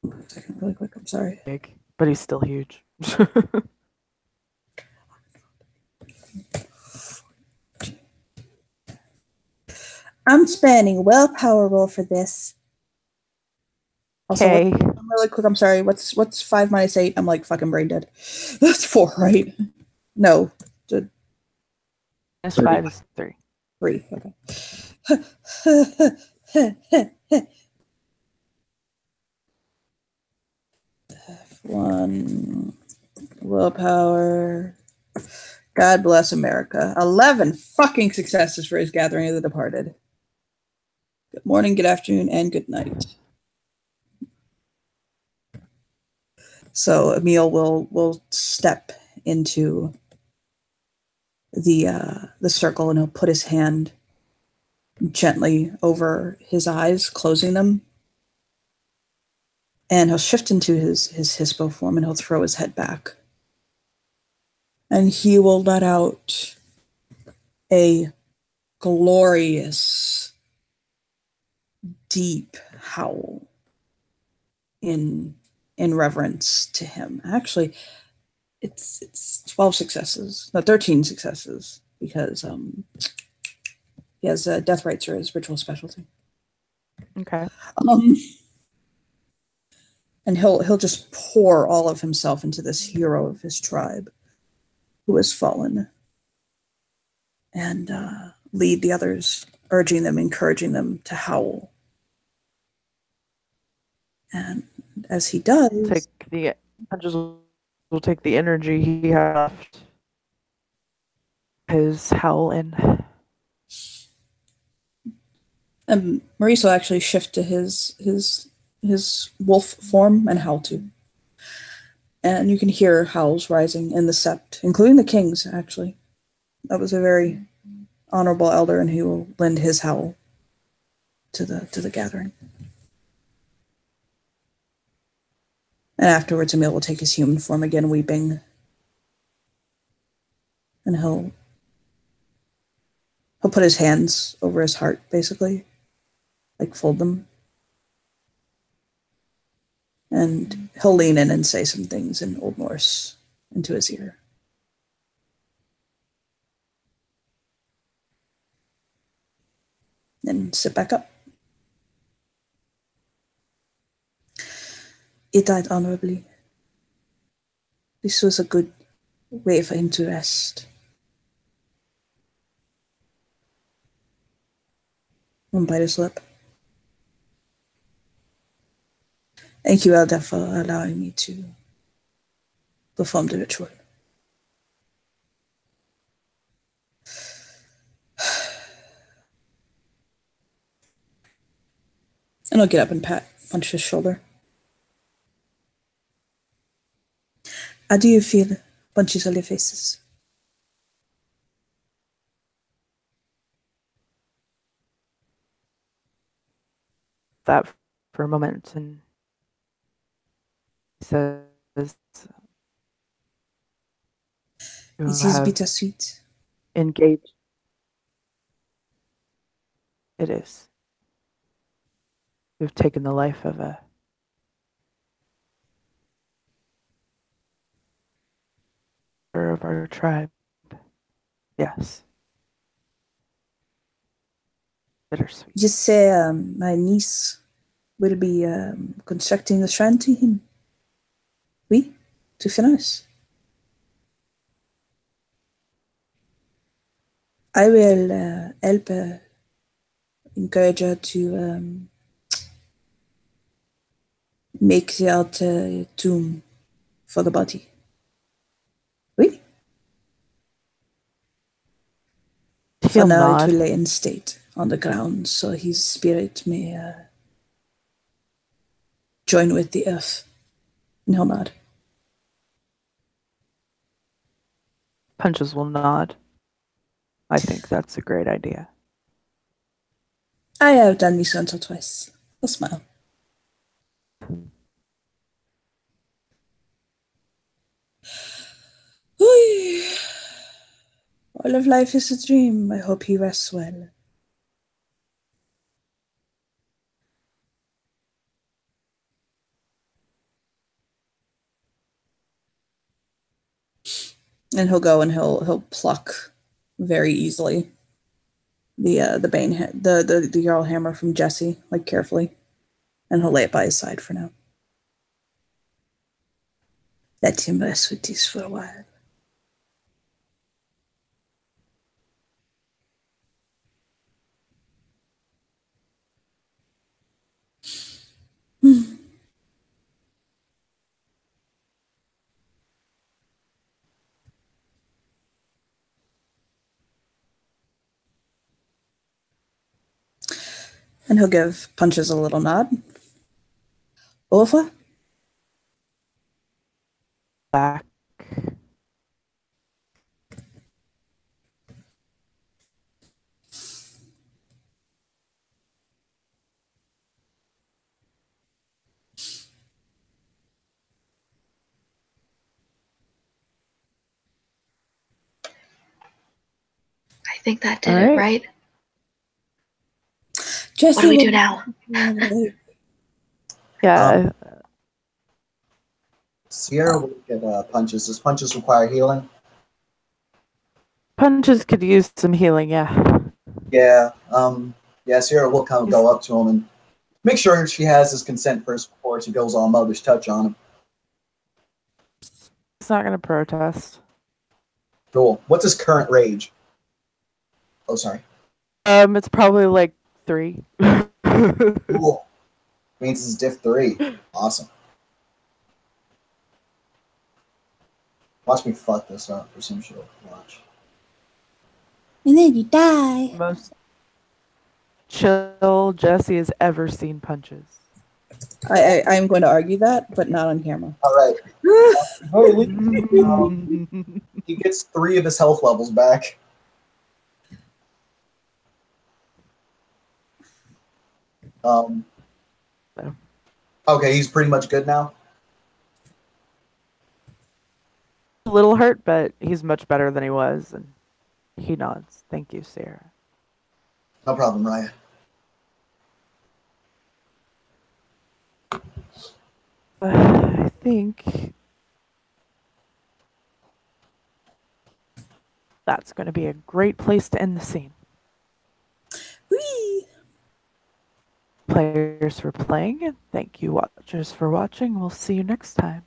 A second, really quick, I'm sorry. Big, but he's still huge. I'm spending a willpower roll for this. Also, Okay. really quick, I'm sorry. What's 5 minus 8? I'm like fucking brain dead. That's 4, right? No. Minus 5 is 3. 3, okay. 1 willpower. God bless America. 11 fucking successes for his gathering of the departed. Good morning, good afternoon, and good night. So Emil will step into the circle, and he'll put his hand gently over his eyes, closing them. And he'll shift into his hispo form and he'll throw his head back. And he will let out a glorious, deep howl in reverence to him. Actually, it's 12 successes, no, 13 successes, because he has death rites are his ritual specialty. Okay. And he'll just pour all of himself into this hero of his tribe who has fallen, and lead the others, urging them, encouraging them to howl. And as he does, Will take the energy he has left, his howl in. and Maurice will actually shift to his wolf form and howl too. And you can hear howls rising in the sept, including the king's, actually. That was a very honorable elder, and he will lend his howl to the gathering. And afterwards, Emil will take his human form again, weeping. And he'll put his hands over his heart, basically, like fold them. And he'll lean in and say some things in Old Norse into his ear. Then sit back up. He died honorably. This was a good way for him to rest. And bite his lip. Thank you, Elder, for allowing me to perform the ritual. And I'll get up and punch his shoulder. How do you feel? Punches all your faces. That for a moment, and he says, It is bittersweet. Engaged. It is. You've taken the life of a of our tribe. Yes. Bittersweet. Just say my niece will be constructing the shrine to him. Oui, to finish. I will help encourage her to make the altar tomb for the body. Oui? For now, it will lay in state on the ground, so his spirit may join with the earth. And he'll nod. Punches will nod. I think that's a great idea. I have done this once or twice. He'll smile. All of life is a dream. I hope he rests well. And he'll go and he'll pluck very easily the bane the Jarl hammer from Jesse, like carefully, and he'll lay it by his side for now. Let him rest with this for a while. And he'll give Punches a little nod. Au revoir. Back. think that did All it, right. right? Jesse, What do we will- do now? Yeah. Sierra will get punches. Does punches require healing? Punches could use some healing, yeah. Yeah. Yeah, Sierra will kind of go up to him and make sure she has his consent first before she goes all mother's touch on him. He's not gonna protest. Cool. What's his current rage? Oh, sorry. It's probably like 3. Cool. Means it's diff 3. Awesome. Watch me fuck this up for some shit. Watch. and then you die. Most chill Jesse has ever seen punches. I'm going to argue that, but not on camera. All right. Very least, he gets 3 of his health levels back. Okay, he's pretty much good now. A little hurt, but he's much better than he was, and he nods. Thank you, Sarah. No problem, Raya. I think that's going to be a great place to end the scene. Whee! Players for playing, and thank you, watchers, for watching. We'll see you next time.